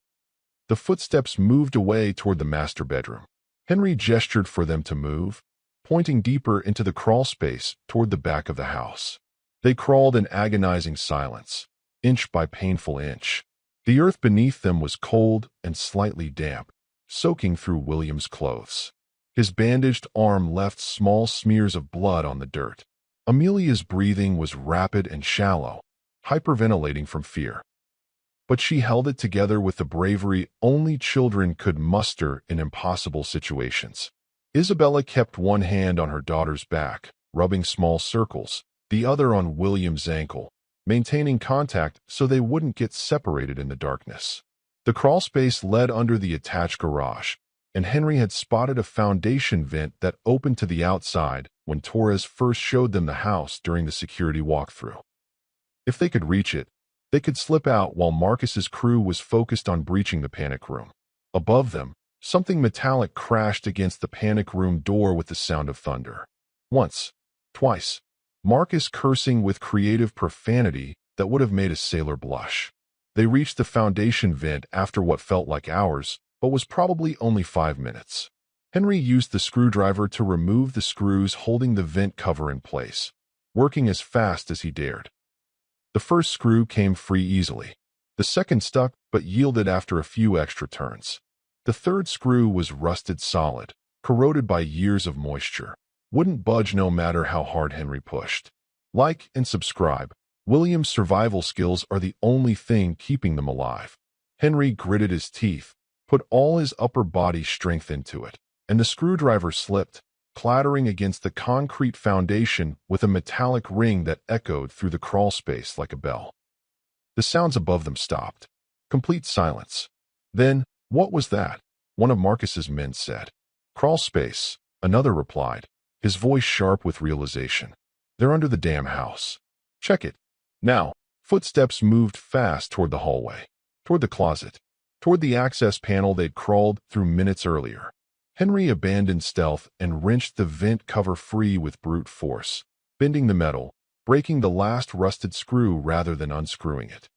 The footsteps moved away toward the master bedroom. Henry gestured for them to move, pointing deeper into the crawl space toward the back of the house. They crawled in agonizing silence, inch by painful inch. The earth beneath them was cold and slightly damp, soaking through William's clothes. His bandaged arm left small smears of blood on the dirt. Amelia's breathing was rapid and shallow, hyperventilating from fear. But she held it together with the bravery only children could muster in impossible situations. Isabella kept one hand on her daughter's back, rubbing small circles, the other on William's ankle, maintaining contact so they wouldn't get separated in the darkness. The crawlspace led under the attached garage, and Henry had spotted a foundation vent that opened to the outside when Torres first showed them the house during the security walkthrough. If they could reach it, they could slip out while Marcus's crew was focused on breaching the panic room. Above them, something metallic crashed against the panic room door with the sound of thunder. Once, twice, Marcus cursing with creative profanity that would have made a sailor blush. They reached the foundation vent after what felt like hours, but was probably only 5 minutes. Henry used the screwdriver to remove the screws holding the vent cover in place, working as fast as he dared. The first screw came free easily. The second stuck but yielded after a few extra turns. The third screw was rusted solid, corroded by years of moisture. Wouldn't budge no matter how hard Henry pushed. Like and subscribe. William's survival skills are the only thing keeping them alive. Henry gritted his teeth, put all his upper body strength into it, and the screwdriver slipped, clattering against the concrete foundation with a metallic ring that echoed through the crawlspace like a bell. The sounds above them stopped. Complete silence. Then, what was that? One of Marcus's men said. Crawlspace, another replied, his voice sharp with realization. They're under the damn house. Check it. Now, footsteps moved fast toward the hallway, toward the closet, toward the access panel they'd crawled through minutes earlier. Henry abandoned stealth and wrenched the vent cover free with brute force, bending the metal, breaking the last rusted screw rather than unscrewing it.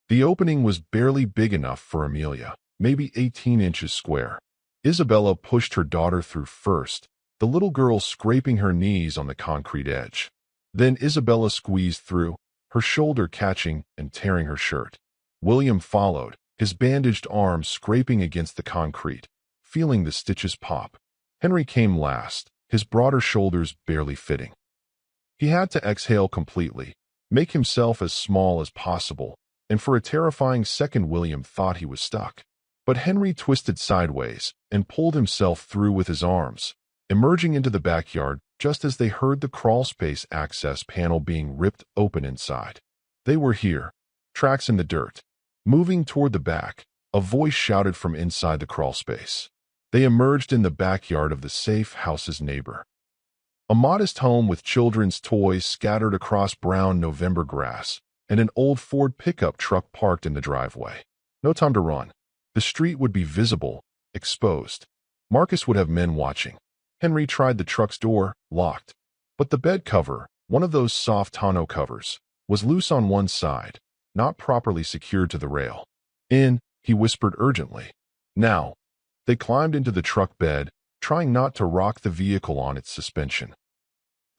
The opening was barely big enough for Amelia, maybe 18 inches square. Isabella pushed her daughter through first, the little girl scraping her knees on the concrete edge. Then Isabella squeezed through, her shoulder catching and tearing her shirt. William followed, his bandaged arm scraping against the concrete, feeling the stitches pop. Henry came last, his broader shoulders barely fitting. He had to exhale completely, make himself as small as possible, and for a terrifying second William thought he was stuck. But Henry twisted sideways and pulled himself through with his arms, emerging into the backyard just as they heard the crawlspace access panel being ripped open inside. They were here, tracks in the dirt. Moving toward the back, a voice shouted from inside the crawlspace. They emerged in the backyard of the safe house's neighbor. A modest home with children's toys scattered across brown November grass, and an old Ford pickup truck parked in the driveway. No time to run. The street would be visible, exposed. Marcus would have men watching. Henry tried the truck's door, locked. But the bed cover, one of those soft tonneau covers, was loose on one side, not properly secured to the rail. In, he whispered urgently. Now. They climbed into the truck bed, trying not to rock the vehicle on its suspension.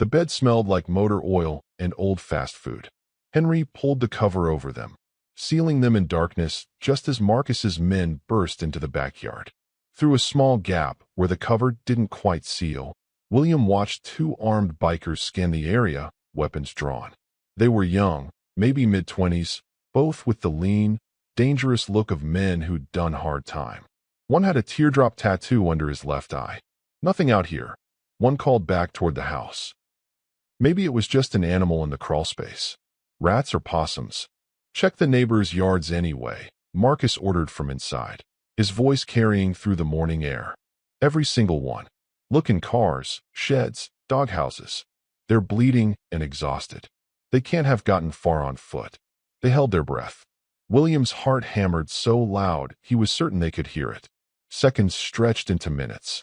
The bed smelled like motor oil and old fast food. Henry pulled the cover over them, sealing them in darkness just as Marcus's men burst into the backyard. Through a small gap where the cover didn't quite seal, William watched 2 armed bikers scan the area, weapons drawn. They were young, maybe mid-20s, both with the lean, dangerous look of men who'd done hard time. One had a teardrop tattoo under his left eye. Nothing out here. One called back toward the house. Maybe it was just an animal in the crawlspace. Rats or possums. Check the neighbors' yards anyway, Marcus ordered from inside, his voice carrying through the morning air. Every single one. Look in cars, sheds, doghouses. They're bleeding and exhausted. They can't have gotten far on foot. They held their breath. William's heart hammered so loud he was certain they could hear it. Seconds stretched into minutes.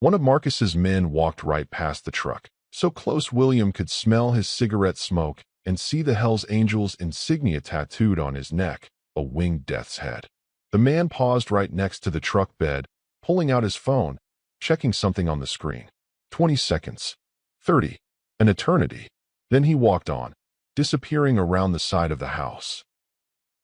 One of Marcus's men walked right past the truck, so close William could smell his cigarette smoke and see the Hell's Angels insignia tattooed on his neck, a winged death's head. The man paused right next to the truck bed, pulling out his phone, checking something on the screen. 20 seconds. 30. An eternity. Then he walked on, disappearing around the side of the house.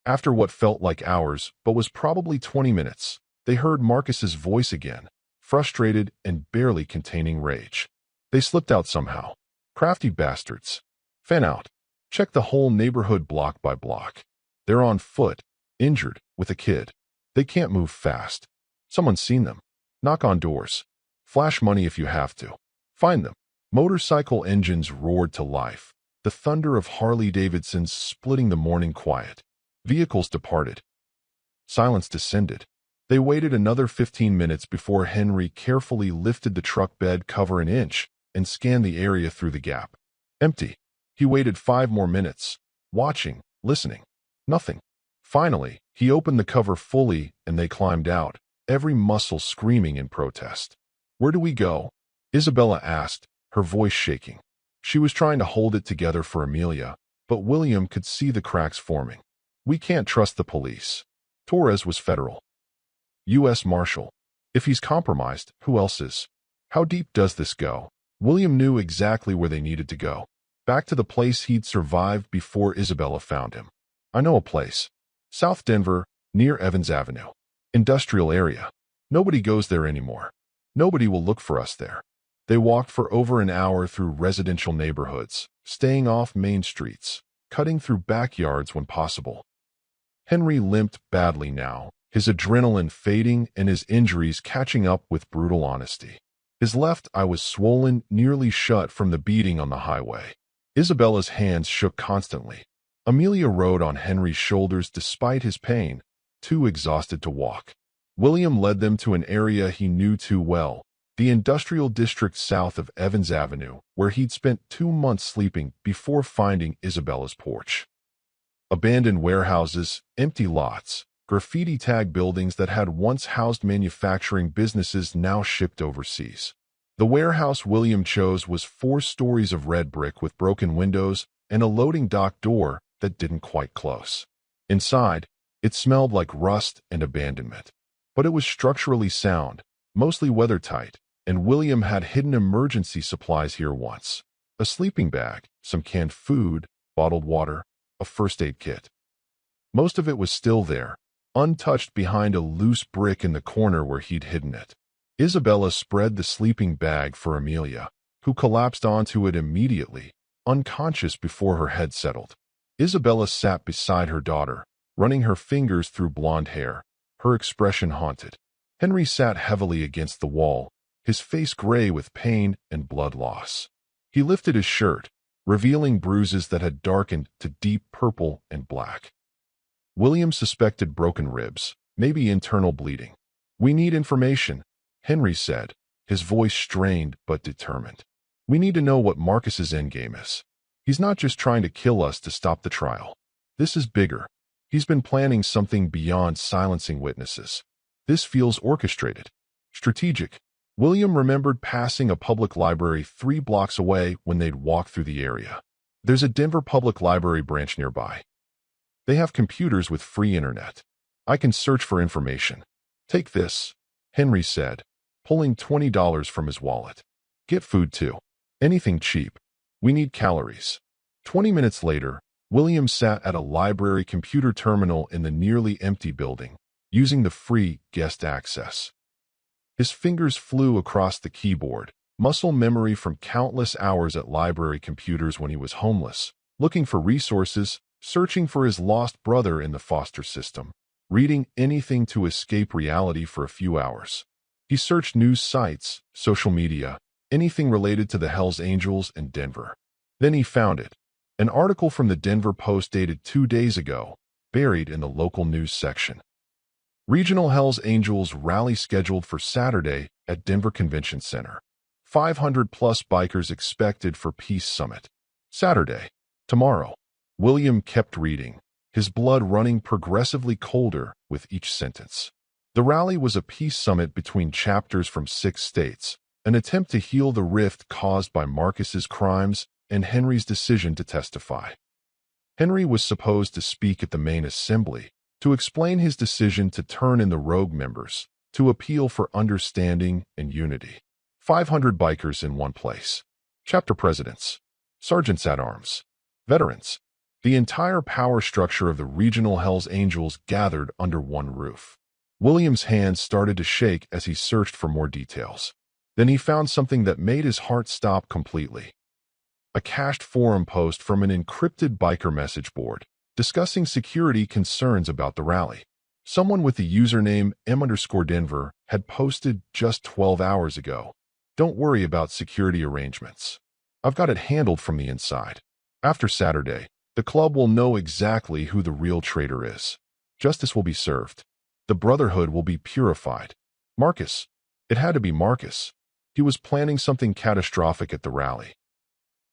After what felt like hours, but was probably 20 minutes, they heard Marcus's voice again, frustrated and barely containing rage. They slipped out somehow. Crafty bastards. Fan out. Check the whole neighborhood block by block. They're on foot, injured, with a kid. They can't move fast. Someone's seen them. Knock on doors. Flash money if you have to. Find them. Motorcycle engines roared to life, the thunder of Harley-Davidsons splitting the morning quiet. Vehicles departed. Silence descended. They waited another 15 minutes before Henry carefully lifted the truck bed cover an inch and scanned the area through the gap. Empty. He waited 5 more minutes, watching, listening. Nothing. Finally, he opened the cover fully and they climbed out, every muscle screaming in protest. Where do we go? Isabella asked, her voice shaking. She was trying to hold it together for Amelia, but William could see the cracks forming. We can't trust the police. Torres was federal. U.S. Marshal. If he's compromised, who else is? How deep does this go? William knew exactly where they needed to go. Back to the place he'd survived before Isabella found him. I know a place. South Denver, near Evans Avenue. Industrial area. Nobody goes there anymore. Nobody will look for us there. They walked for over an hour through residential neighborhoods, staying off main streets, cutting through backyards when possible. Henry limped badly now, his adrenaline fading and his injuries catching up with brutal honesty. His left eye was swollen nearly shut from the beating on the highway. Isabella's hands shook constantly. Amelia rode on Henry's shoulders despite his pain, too exhausted to walk. William led them to an area he knew too well, the industrial district south of Evans Avenue, where he'd spent 2 months sleeping before finding Isabella's porch. Abandoned warehouses, empty lots, graffiti-tagged buildings that had once housed manufacturing businesses now shipped overseas. The warehouse William chose was 4 stories of red brick with broken windows and a loading dock door that didn't quite close. Inside, it smelled like rust and abandonment. But it was structurally sound, mostly weathertight, and William had hidden emergency supplies here once. A sleeping bag, some canned food, bottled water, a first aid kit. Most of it was still there, untouched behind a loose brick in the corner where he'd hidden it. Isabella spread the sleeping bag for Amelia, who collapsed onto it immediately, unconscious before her head settled. Isabella sat beside her daughter, running her fingers through blonde hair, her expression haunted. Henry sat heavily against the wall, his face gray with pain and blood loss. He lifted his shirt, revealing bruises that had darkened to deep purple and black. William suspected broken ribs, maybe internal bleeding. We need information, Henry said, his voice strained but determined. We need to know what Marcus's endgame is. He's not just trying to kill us to stop the trial. This is bigger. He's been planning something beyond silencing witnesses. This feels orchestrated, strategic. William remembered passing a public library 3 blocks away when they'd walked through the area. There's a Denver Public Library branch nearby. They have computers with free internet. I can search for information. Take this, Henry said, pulling $20 from his wallet. Get food too. Anything cheap. We need calories. 20 minutes later, William sat at a library computer terminal in the nearly empty building, using the free guest access. His fingers flew across the keyboard, muscle memory from countless hours at library computers when he was homeless, looking for resources, searching for his lost brother in the foster system, reading anything to escape reality for a few hours. He searched news sites, social media, anything related to the Hells Angels and Denver. Then he found it. An article from the Denver Post dated 2 days ago, buried in the local news section. Regional Hells Angels rally scheduled for Saturday at Denver Convention Center. 500-plus bikers expected for Peace Summit. Saturday. Tomorrow. William kept reading, his blood running progressively colder with each sentence. The rally was a peace summit between chapters from 6 states, an attempt to heal the rift caused by Marcus's crimes and Henry's decision to testify. Henry was supposed to speak at the main assembly, to explain his decision to turn in the rogue members, to appeal for understanding and unity. 500 bikers in one place. Chapter presidents, sergeants at arms, veterans. The entire power structure of the regional Hells Angels gathered under one roof. William's hands started to shake as he searched for more details. Then he found something that made his heart stop completely. A cached forum post from an encrypted biker message board, discussing security concerns about the rally. Someone with the username M_Denver had posted just 12 hours ago. Don't worry about security arrangements. I've got it handled from the inside. After Saturday, the club will know exactly who the real traitor is. Justice will be served. The Brotherhood will be purified. Marcus. It had to be Marcus. He was planning something catastrophic at the rally.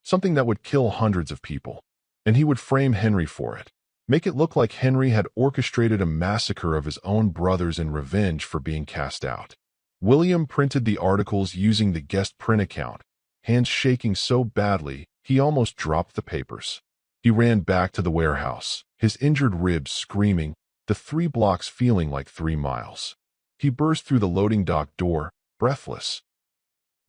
Something that would kill hundreds of people. And he would frame Henry for it. Make it look like Henry had orchestrated a massacre of his own brothers in revenge for being cast out. William printed the articles using the guest print account, hands shaking so badly he almost dropped the papers. He ran back to the warehouse, his injured ribs screaming, the 3 blocks feeling like 3 miles. He burst through the loading dock door, breathless.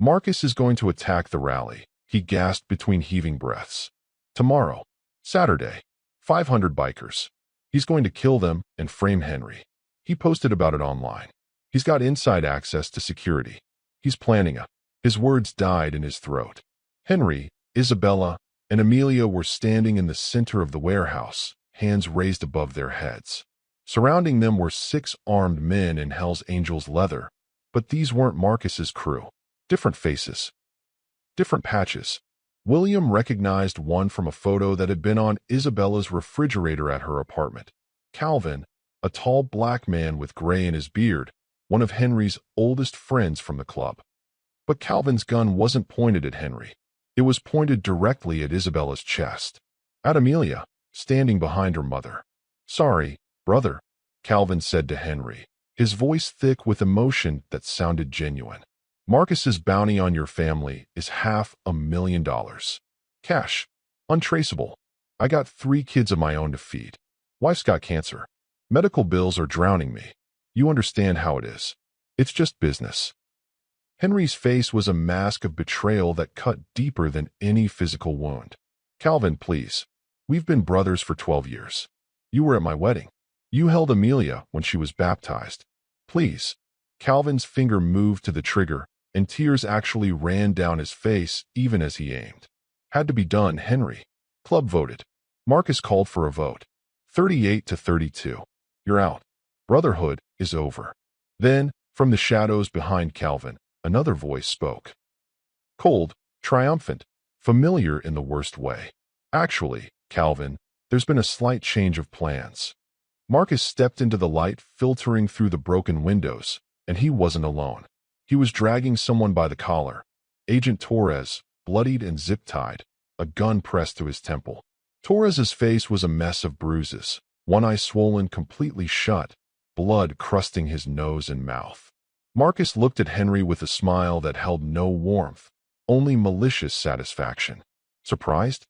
Marcus is going to attack the rally, he gasped between heaving breaths. Tomorrow. Saturday. 500 bikers. He's going to kill them and frame Henry. He posted about it online. He's got inside access to security. He's planning it. His words died in his throat. Henry, Isabella, and Amelia were standing in the center of the warehouse, hands raised above their heads. Surrounding them were 6 armed men in Hells Angels leather, but these weren't Marcus's crew. Different faces. Different patches. William recognized one from a photo that had been on Isabella's refrigerator at her apartment. Calvin, a tall black man with gray in his beard, one of Henry's oldest friends from the club. But Calvin's gun wasn't pointed at Henry. It was pointed directly at Isabella's chest. At Amelia, standing behind her mother. Sorry, brother, Calvin said to Henry, his voice thick with emotion that sounded genuine. Marcus's bounty on your family is $500,000. Cash. Untraceable. I got 3 kids of my own to feed. Wife's got cancer. Medical bills are drowning me. You understand how it is. It's just business. Henry's face was a mask of betrayal that cut deeper than any physical wound. Calvin, please. We've been brothers for 12 years. You were at my wedding. You held Amelia when she was baptized. Please. Calvin's finger moved to the trigger, and tears actually ran down his face even as he aimed. Had to be done, Henry. Club voted. Marcus called for a vote. 38 to 32. You're out. Brotherhood is over. Then, from the shadows behind Calvin, another voice spoke. Cold, triumphant, familiar in the worst way. Actually, Calvin, there's been a slight change of plans. Marcus stepped into the light filtering through the broken windows, and he wasn't alone. He was dragging someone by the collar. Agent Torres, bloodied and zip-tied, a gun pressed to his temple. Torres's face was a mess of bruises, one eye swollen completely shut, blood crusting his nose and mouth. Marcus looked at Henry with a smile that held no warmth, only malicious satisfaction. Surprised?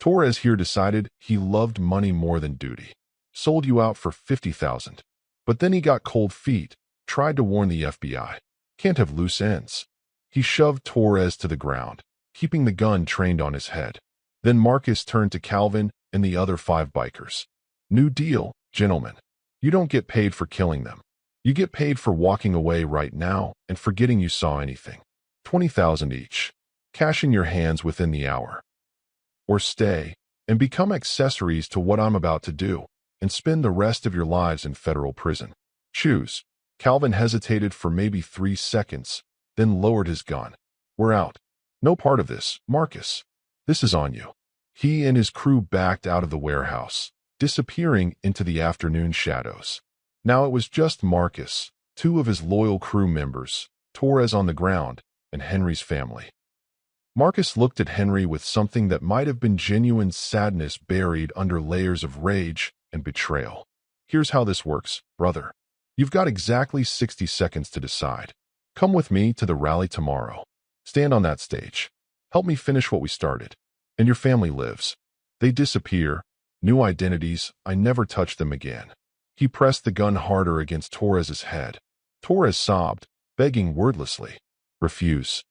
Torres here decided he loved money more than duty. Sold you out for $50,000. But then he got cold feet, tried to warn the FBI. Can't have loose ends. He shoved Torres to the ground, keeping the gun trained on his head. Then Marcus turned to Calvin and the other 5 bikers. New deal, gentlemen. You don't get paid for killing them. You get paid for walking away right now and forgetting you saw anything. $20,000 each. Cash in your hands within the hour. Or stay and become accessories to what I'm about to do and spend the rest of your lives in federal prison. Choose. Calvin hesitated for maybe 3 seconds, then lowered his gun. We're out. No part of this, Marcus. This is on you. He and his crew backed out of the warehouse, disappearing into the afternoon shadows. Now it was just Marcus, two of his loyal crew members, Torres on the ground, and Henry's family. Marcus looked at Henry with something that might have been genuine sadness buried under layers of rage and betrayal. Here's how this works, brother. You've got exactly 60 seconds to decide. Come with me to the rally tomorrow. Stand on that stage. Help me finish what we started. And your family lives. They disappear. New identities. I never touch them again. He pressed the gun harder against Torres's head. Torres sobbed, begging wordlessly. Refuse.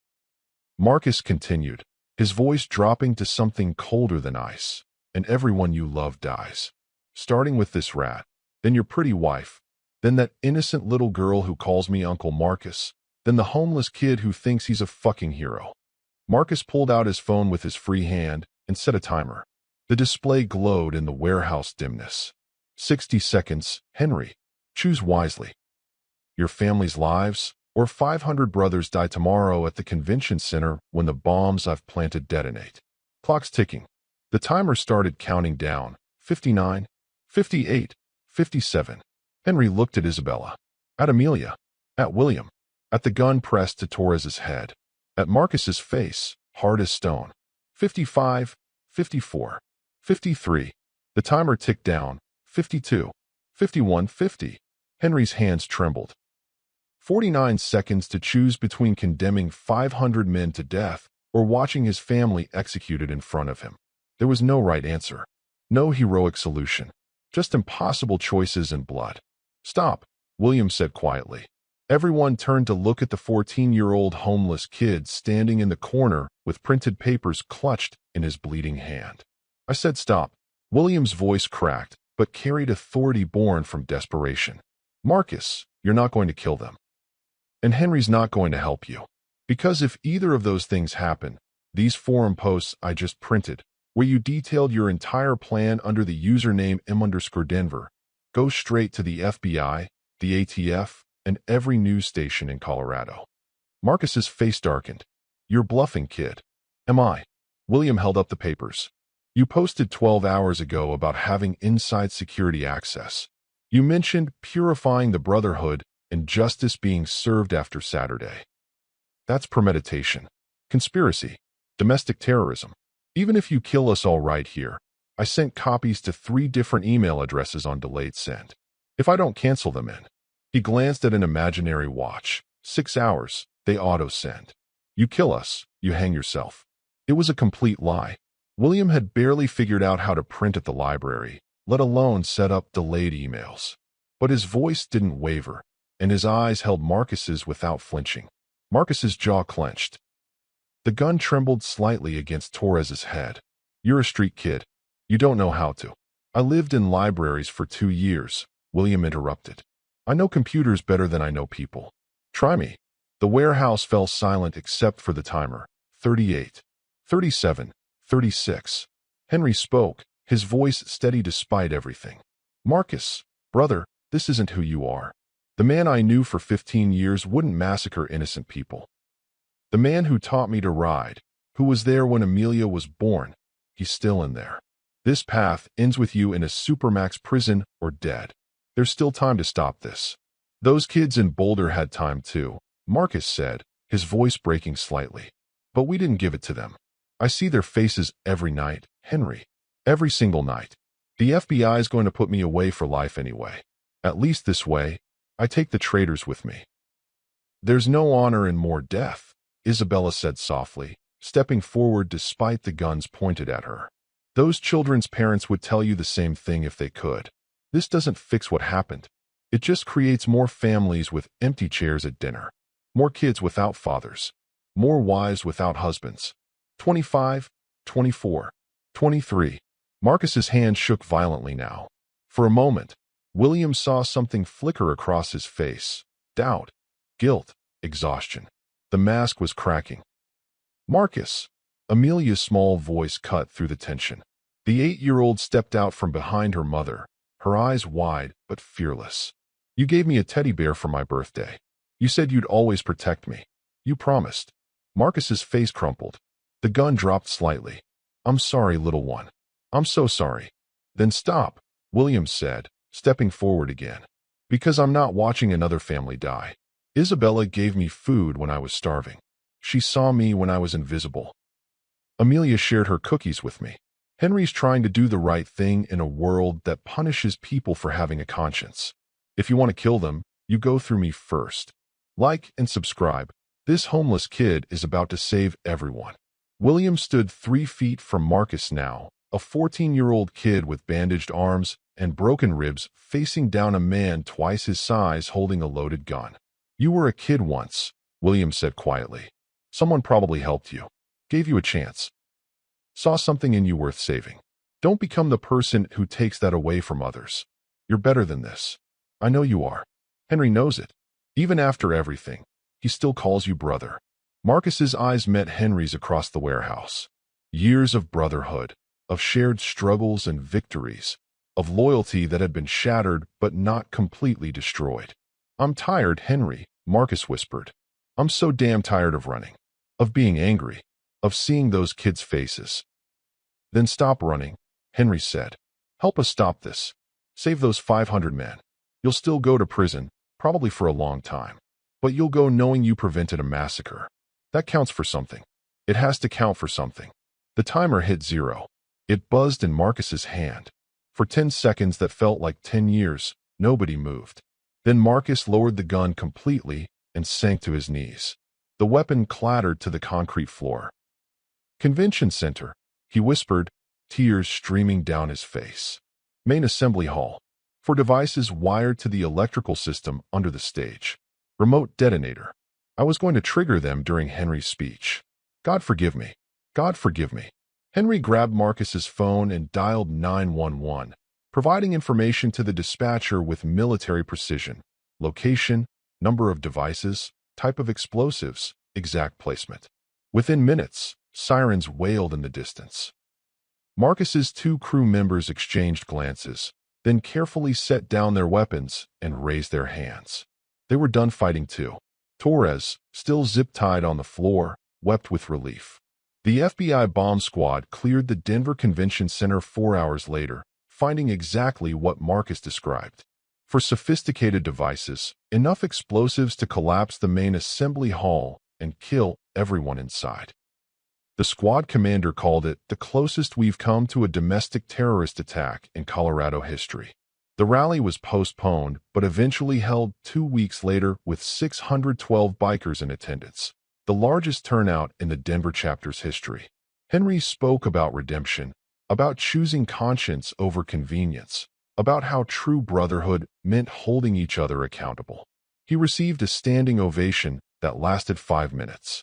Marcus continued, his voice dropping to something colder than ice. And everyone you love dies. Starting with this rat, then your pretty wife, then that innocent little girl who calls me Uncle Marcus, then the homeless kid who thinks he's a fucking hero. Marcus pulled out his phone with his free hand and set a timer. The display glowed in the warehouse dimness. 60 seconds, Henry. Choose wisely. Your family's lives, or 500 brothers die tomorrow at the convention center when the bombs I've planted detonate. Clock's ticking. The timer started counting down. 59, 58, 57. Henry looked at Isabella, at Amelia, at William, at the gun pressed to Torres's head, at Marcus's face, hard as stone. 55, 54, 53. The timer ticked down. 52, 51, 50. Henry's hands trembled. 49 seconds to choose between condemning 500 men to death or watching his family executed in front of him. There was no right answer. No heroic solution. Just impossible choices and blood. Stop, William said quietly. Everyone turned to look at the 14-year-old homeless kid standing in the corner with printed papers clutched in his bleeding hand. I said stop. William's voice cracked, but carried authority born from desperation. Marcus, you're not going to kill them. And Henry's not going to help you. Because if either of those things happen, these forum posts I just printed, where you detailed your entire plan under the username M_Denver, go straight to the FBI, the ATF, and every news station in Colorado. Marcus's face darkened. You're bluffing, kid. Am I? William held up the papers. You posted 12 hours ago about having inside security access. You mentioned purifying the Brotherhood and justice being served after Saturday. That's premeditation, conspiracy, domestic terrorism. Even if you kill us all right here, I sent copies to 3 different email addresses on delayed send. If I don't cancel them in. He glanced at an imaginary watch. 6 hours, they auto-send. You kill us, you hang yourself. It was a complete lie. William had barely figured out how to print at the library, let alone set up delayed emails. But his voice didn't waver, and his eyes held Marcus's without flinching. Marcus's jaw clenched. The gun trembled slightly against Torres's head. You're a street kid. You don't know how to. I lived in libraries for 2 years, William interrupted. I know computers better than I know people. Try me. The warehouse fell silent except for the timer. 38, 37, 36. Henry spoke, his voice steady despite everything. Marcus, brother, this isn't who you are. The man I knew for 15 years wouldn't massacre innocent people. The man who taught me to ride, who was there when Amelia was born, he's still in there. This path ends with you in a supermax prison or dead. There's still time to stop this. Those kids in Boulder had time too, Marcus said, his voice breaking slightly. But we didn't give it to them. I see their faces every night, Henry. Every single night. The FBI is going to put me away for life anyway. At least this way, I take the traitors with me. There's no honor in more death, Isabella said softly, stepping forward despite the guns pointed at her. Those children's parents would tell you the same thing if they could. This doesn't fix what happened. It just creates more families with empty chairs at dinner. More kids without fathers. More wives without husbands. 25, 24, 23. Marcus's hand shook violently now. For a moment, William saw something flicker across his face. Doubt, guilt, exhaustion. The mask was cracking. Marcus. Amelia's small voice cut through the tension. The 8-year-old stepped out from behind her mother, her eyes wide but fearless. You gave me a teddy bear for my birthday. You said you'd always protect me. You promised. Marcus's face crumpled. The gun dropped slightly. I'm sorry, little one. I'm so sorry. Then stop. William said, stepping forward again. Because I'm not watching another family die. Isabella gave me food when I was starving. She saw me when I was invisible. Amelia shared her cookies with me. Henry's trying to do the right thing in a world that punishes people for having a conscience. If you want to kill them, you go through me first. Like and subscribe. This homeless kid is about to save everyone. William stood 3 feet from Marcus now, a 14-year-old kid with bandaged arms and broken ribs facing down a man twice his size holding a loaded gun. You were a kid once, William said quietly. Someone probably helped you, gave you a chance, saw something in you worth saving. Don't become the person who takes that away from others. You're better than this. I know you are. Henry knows it. Even after everything, he still calls you brother. Marcus's eyes met Henry's across the warehouse. Years of brotherhood, of shared struggles and victories, of loyalty that had been shattered but not completely destroyed. I'm tired, Henry, Marcus whispered. I'm so damn tired of running, of being angry, of seeing those kids' faces. Then stop running, Henry said. Help us stop this. Save those 500 men. You'll still go to prison, probably for a long time. But you'll go knowing you prevented a massacre. That counts for something. It has to count for something. The timer hit 0. It buzzed in Marcus's hand. For 10 seconds that felt like 10 years, nobody moved. Then Marcus lowered the gun completely and sank to his knees. The weapon clattered to the concrete floor. Convention Center, he whispered, tears streaming down his face. Main Assembly Hall. For devices wired to the electrical system under the stage. Remote detonator. I was going to trigger them during Henry's speech. God forgive me. God forgive me. Henry grabbed Marcus's phone and dialed 911, providing information to the dispatcher with military precision. Location, number of devices, type of explosives, exact placement. Within minutes, sirens wailed in the distance. Marcus's 2 crew members exchanged glances, then carefully set down their weapons and raised their hands. They were done fighting too. Torres, still zip-tied on the floor, wept with relief. The FBI bomb squad cleared the Denver Convention Center 4 hours later, finding exactly what Marcus described. For sophisticated devices, enough explosives to collapse the main assembly hall and kill everyone inside. The squad commander called it the closest we've come to a domestic terrorist attack in Colorado history. The rally was postponed, but eventually held 2 weeks later with 612 bikers in attendance, the largest turnout in the Denver chapter's history. Henry spoke about redemption, about choosing conscience over convenience, about how true brotherhood meant holding each other accountable. He received a standing ovation that lasted 5 minutes.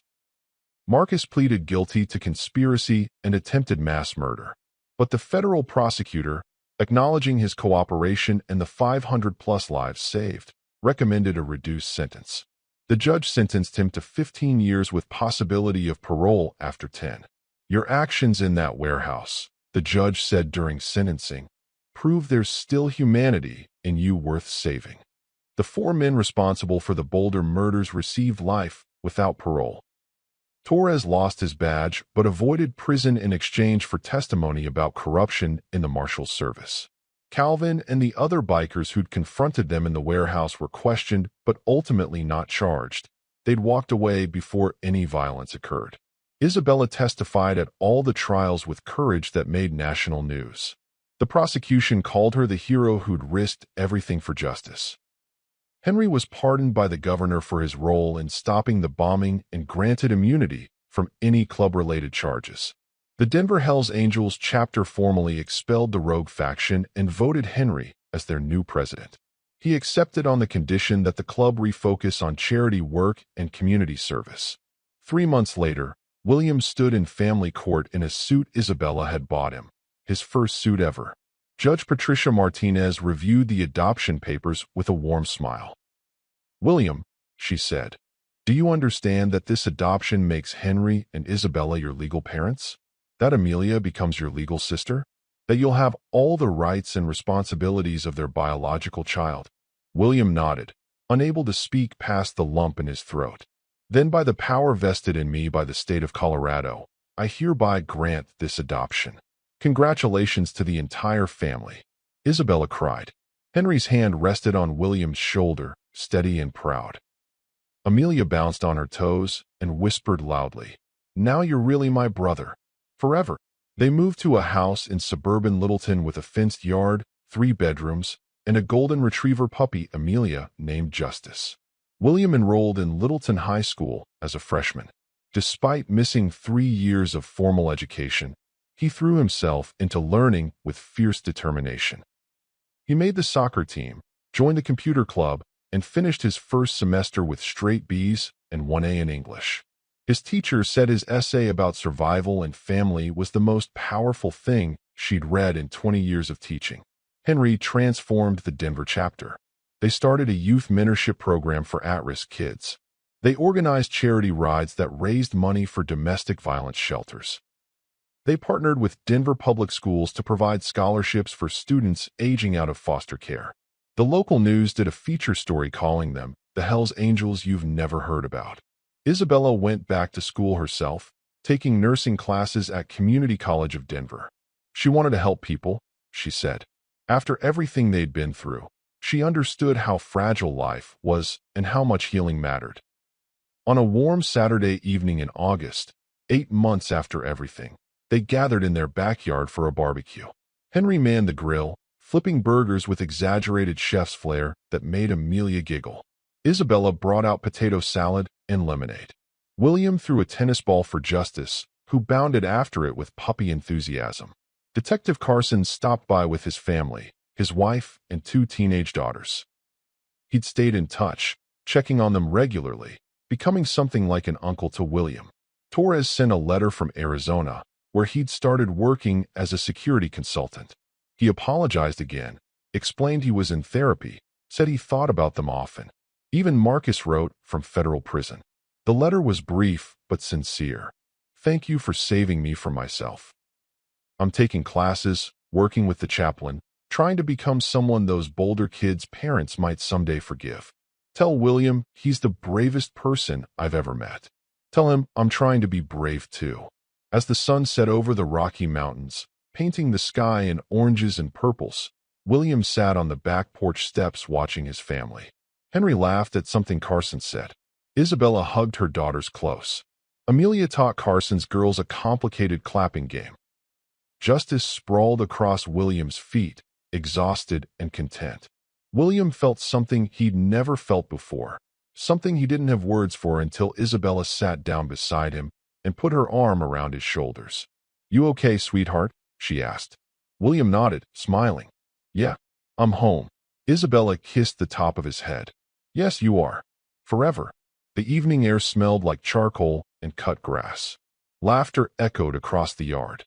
Marcus pleaded guilty to conspiracy and attempted mass murder, but the federal prosecutor, acknowledging his cooperation and the 500-plus lives saved, recommended a reduced sentence. The judge sentenced him to 15 years with possibility of parole after 10. Your actions in that warehouse, the judge said during sentencing, prove there's still humanity in you worth saving. The 4 men responsible for the Boulder murders received life without parole. Torres lost his badge but avoided prison in exchange for testimony about corruption in the Marshal's service. Calvin and the other bikers who'd confronted them in the warehouse were questioned but ultimately not charged. They'd walked away before any violence occurred. Isabella testified at all the trials with courage that made national news. The prosecution called her the hero who'd risked everything for justice. Henry was pardoned by the governor for his role in stopping the bombing and granted immunity from any club-related charges. The Denver Hells Angels chapter formally expelled the rogue faction and voted Henry as their new president. He accepted on the condition that the club refocus on charity work and community service. 3 months later, William stood in family court in a suit Isabella had bought him, his first suit ever. Judge Patricia Martinez reviewed the adoption papers with a warm smile. William, she said, do you understand that this adoption makes Henry and Isabella your legal parents? That Amelia becomes your legal sister? That you'll have all the rights and responsibilities of their biological child? William nodded, unable to speak past the lump in his throat. Then by the power vested in me by the state of Colorado, I hereby grant this adoption. Congratulations to the entire family. Isabella cried. Henry's hand rested on William's shoulder, steady and proud. Amelia bounced on her toes and whispered loudly, "Now you're really my brother. Forever." They moved to a house in suburban Littleton with a fenced yard, 3 bedrooms, and a golden retriever puppy, Amelia, named Justice. William enrolled in Littleton High School as a freshman. Despite missing 3 years of formal education, he threw himself into learning with fierce determination. He made the soccer team, joined the computer club, and finished his first semester with straight B's and 1 A in English. His teacher said his essay about survival and family was the most powerful thing she'd read in 20 years of teaching. Henry transformed the Denver chapter. They started a youth mentorship program for at-risk kids. They organized charity rides that raised money for domestic violence shelters. They partnered with Denver public schools to provide scholarships for students aging out of foster care. The local news did a feature story calling them the Hells Angels you've never heard about. Isabella went back to school herself, taking nursing classes at Community College of Denver. She wanted to help people, she said. After everything they'd been through, she understood how fragile life was and how much healing mattered. On a warm Saturday evening in August, 8 months after everything, they gathered in their backyard for a barbecue. Henry manned the grill, flipping burgers with exaggerated chef's flair that made Amelia giggle. Isabella brought out potato salad and lemonade. William threw a tennis ball for Justice, who bounded after it with puppy enthusiasm. Detective Carson stopped by with his family, his wife, and 2 teenage daughters. He'd stayed in touch, checking on them regularly, becoming something like an uncle to William. Torres sent a letter from Arizona, where he'd started working as a security consultant. He apologized again, explained he was in therapy, said he thought about them often. Even Marcus wrote from federal prison. The letter was brief but sincere. "Thank you for saving me from myself. I'm taking classes, working with the chaplain, trying to become someone those Boulder kids' parents might someday forgive. Tell William he's the bravest person I've ever met. Tell him I'm trying to be brave too." As the sun set over the Rocky Mountains, painting the sky in oranges and purples, William sat on the back porch steps watching his family. Henry laughed at something Carson said. Isabella hugged her daughters close. Amelia taught Carson's girls a complicated clapping game. Justice sprawled across William's feet, exhausted and content. William felt something he'd never felt before, something he didn't have words for until Isabella sat down beside him and put her arm around his shoulders. "You okay, sweetheart?" she asked. William nodded, smiling. "Yeah, I'm home." Isabella kissed the top of his head. "Yes, you are. Forever." The evening air smelled like charcoal and cut grass. Laughter echoed across the yard.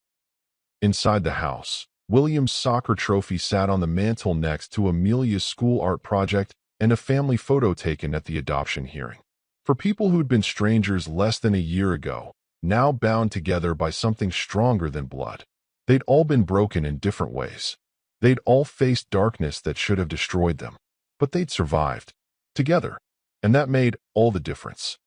Inside the house, William's soccer trophy sat on the mantel next to Amelia's school art project and a family photo taken at the adoption hearing. For people who'd been strangers less than a year ago, now bound together by something stronger than blood. They'd all been broken in different ways. They'd all faced darkness that should have destroyed them. But they'd survived. Together. And that made all the difference.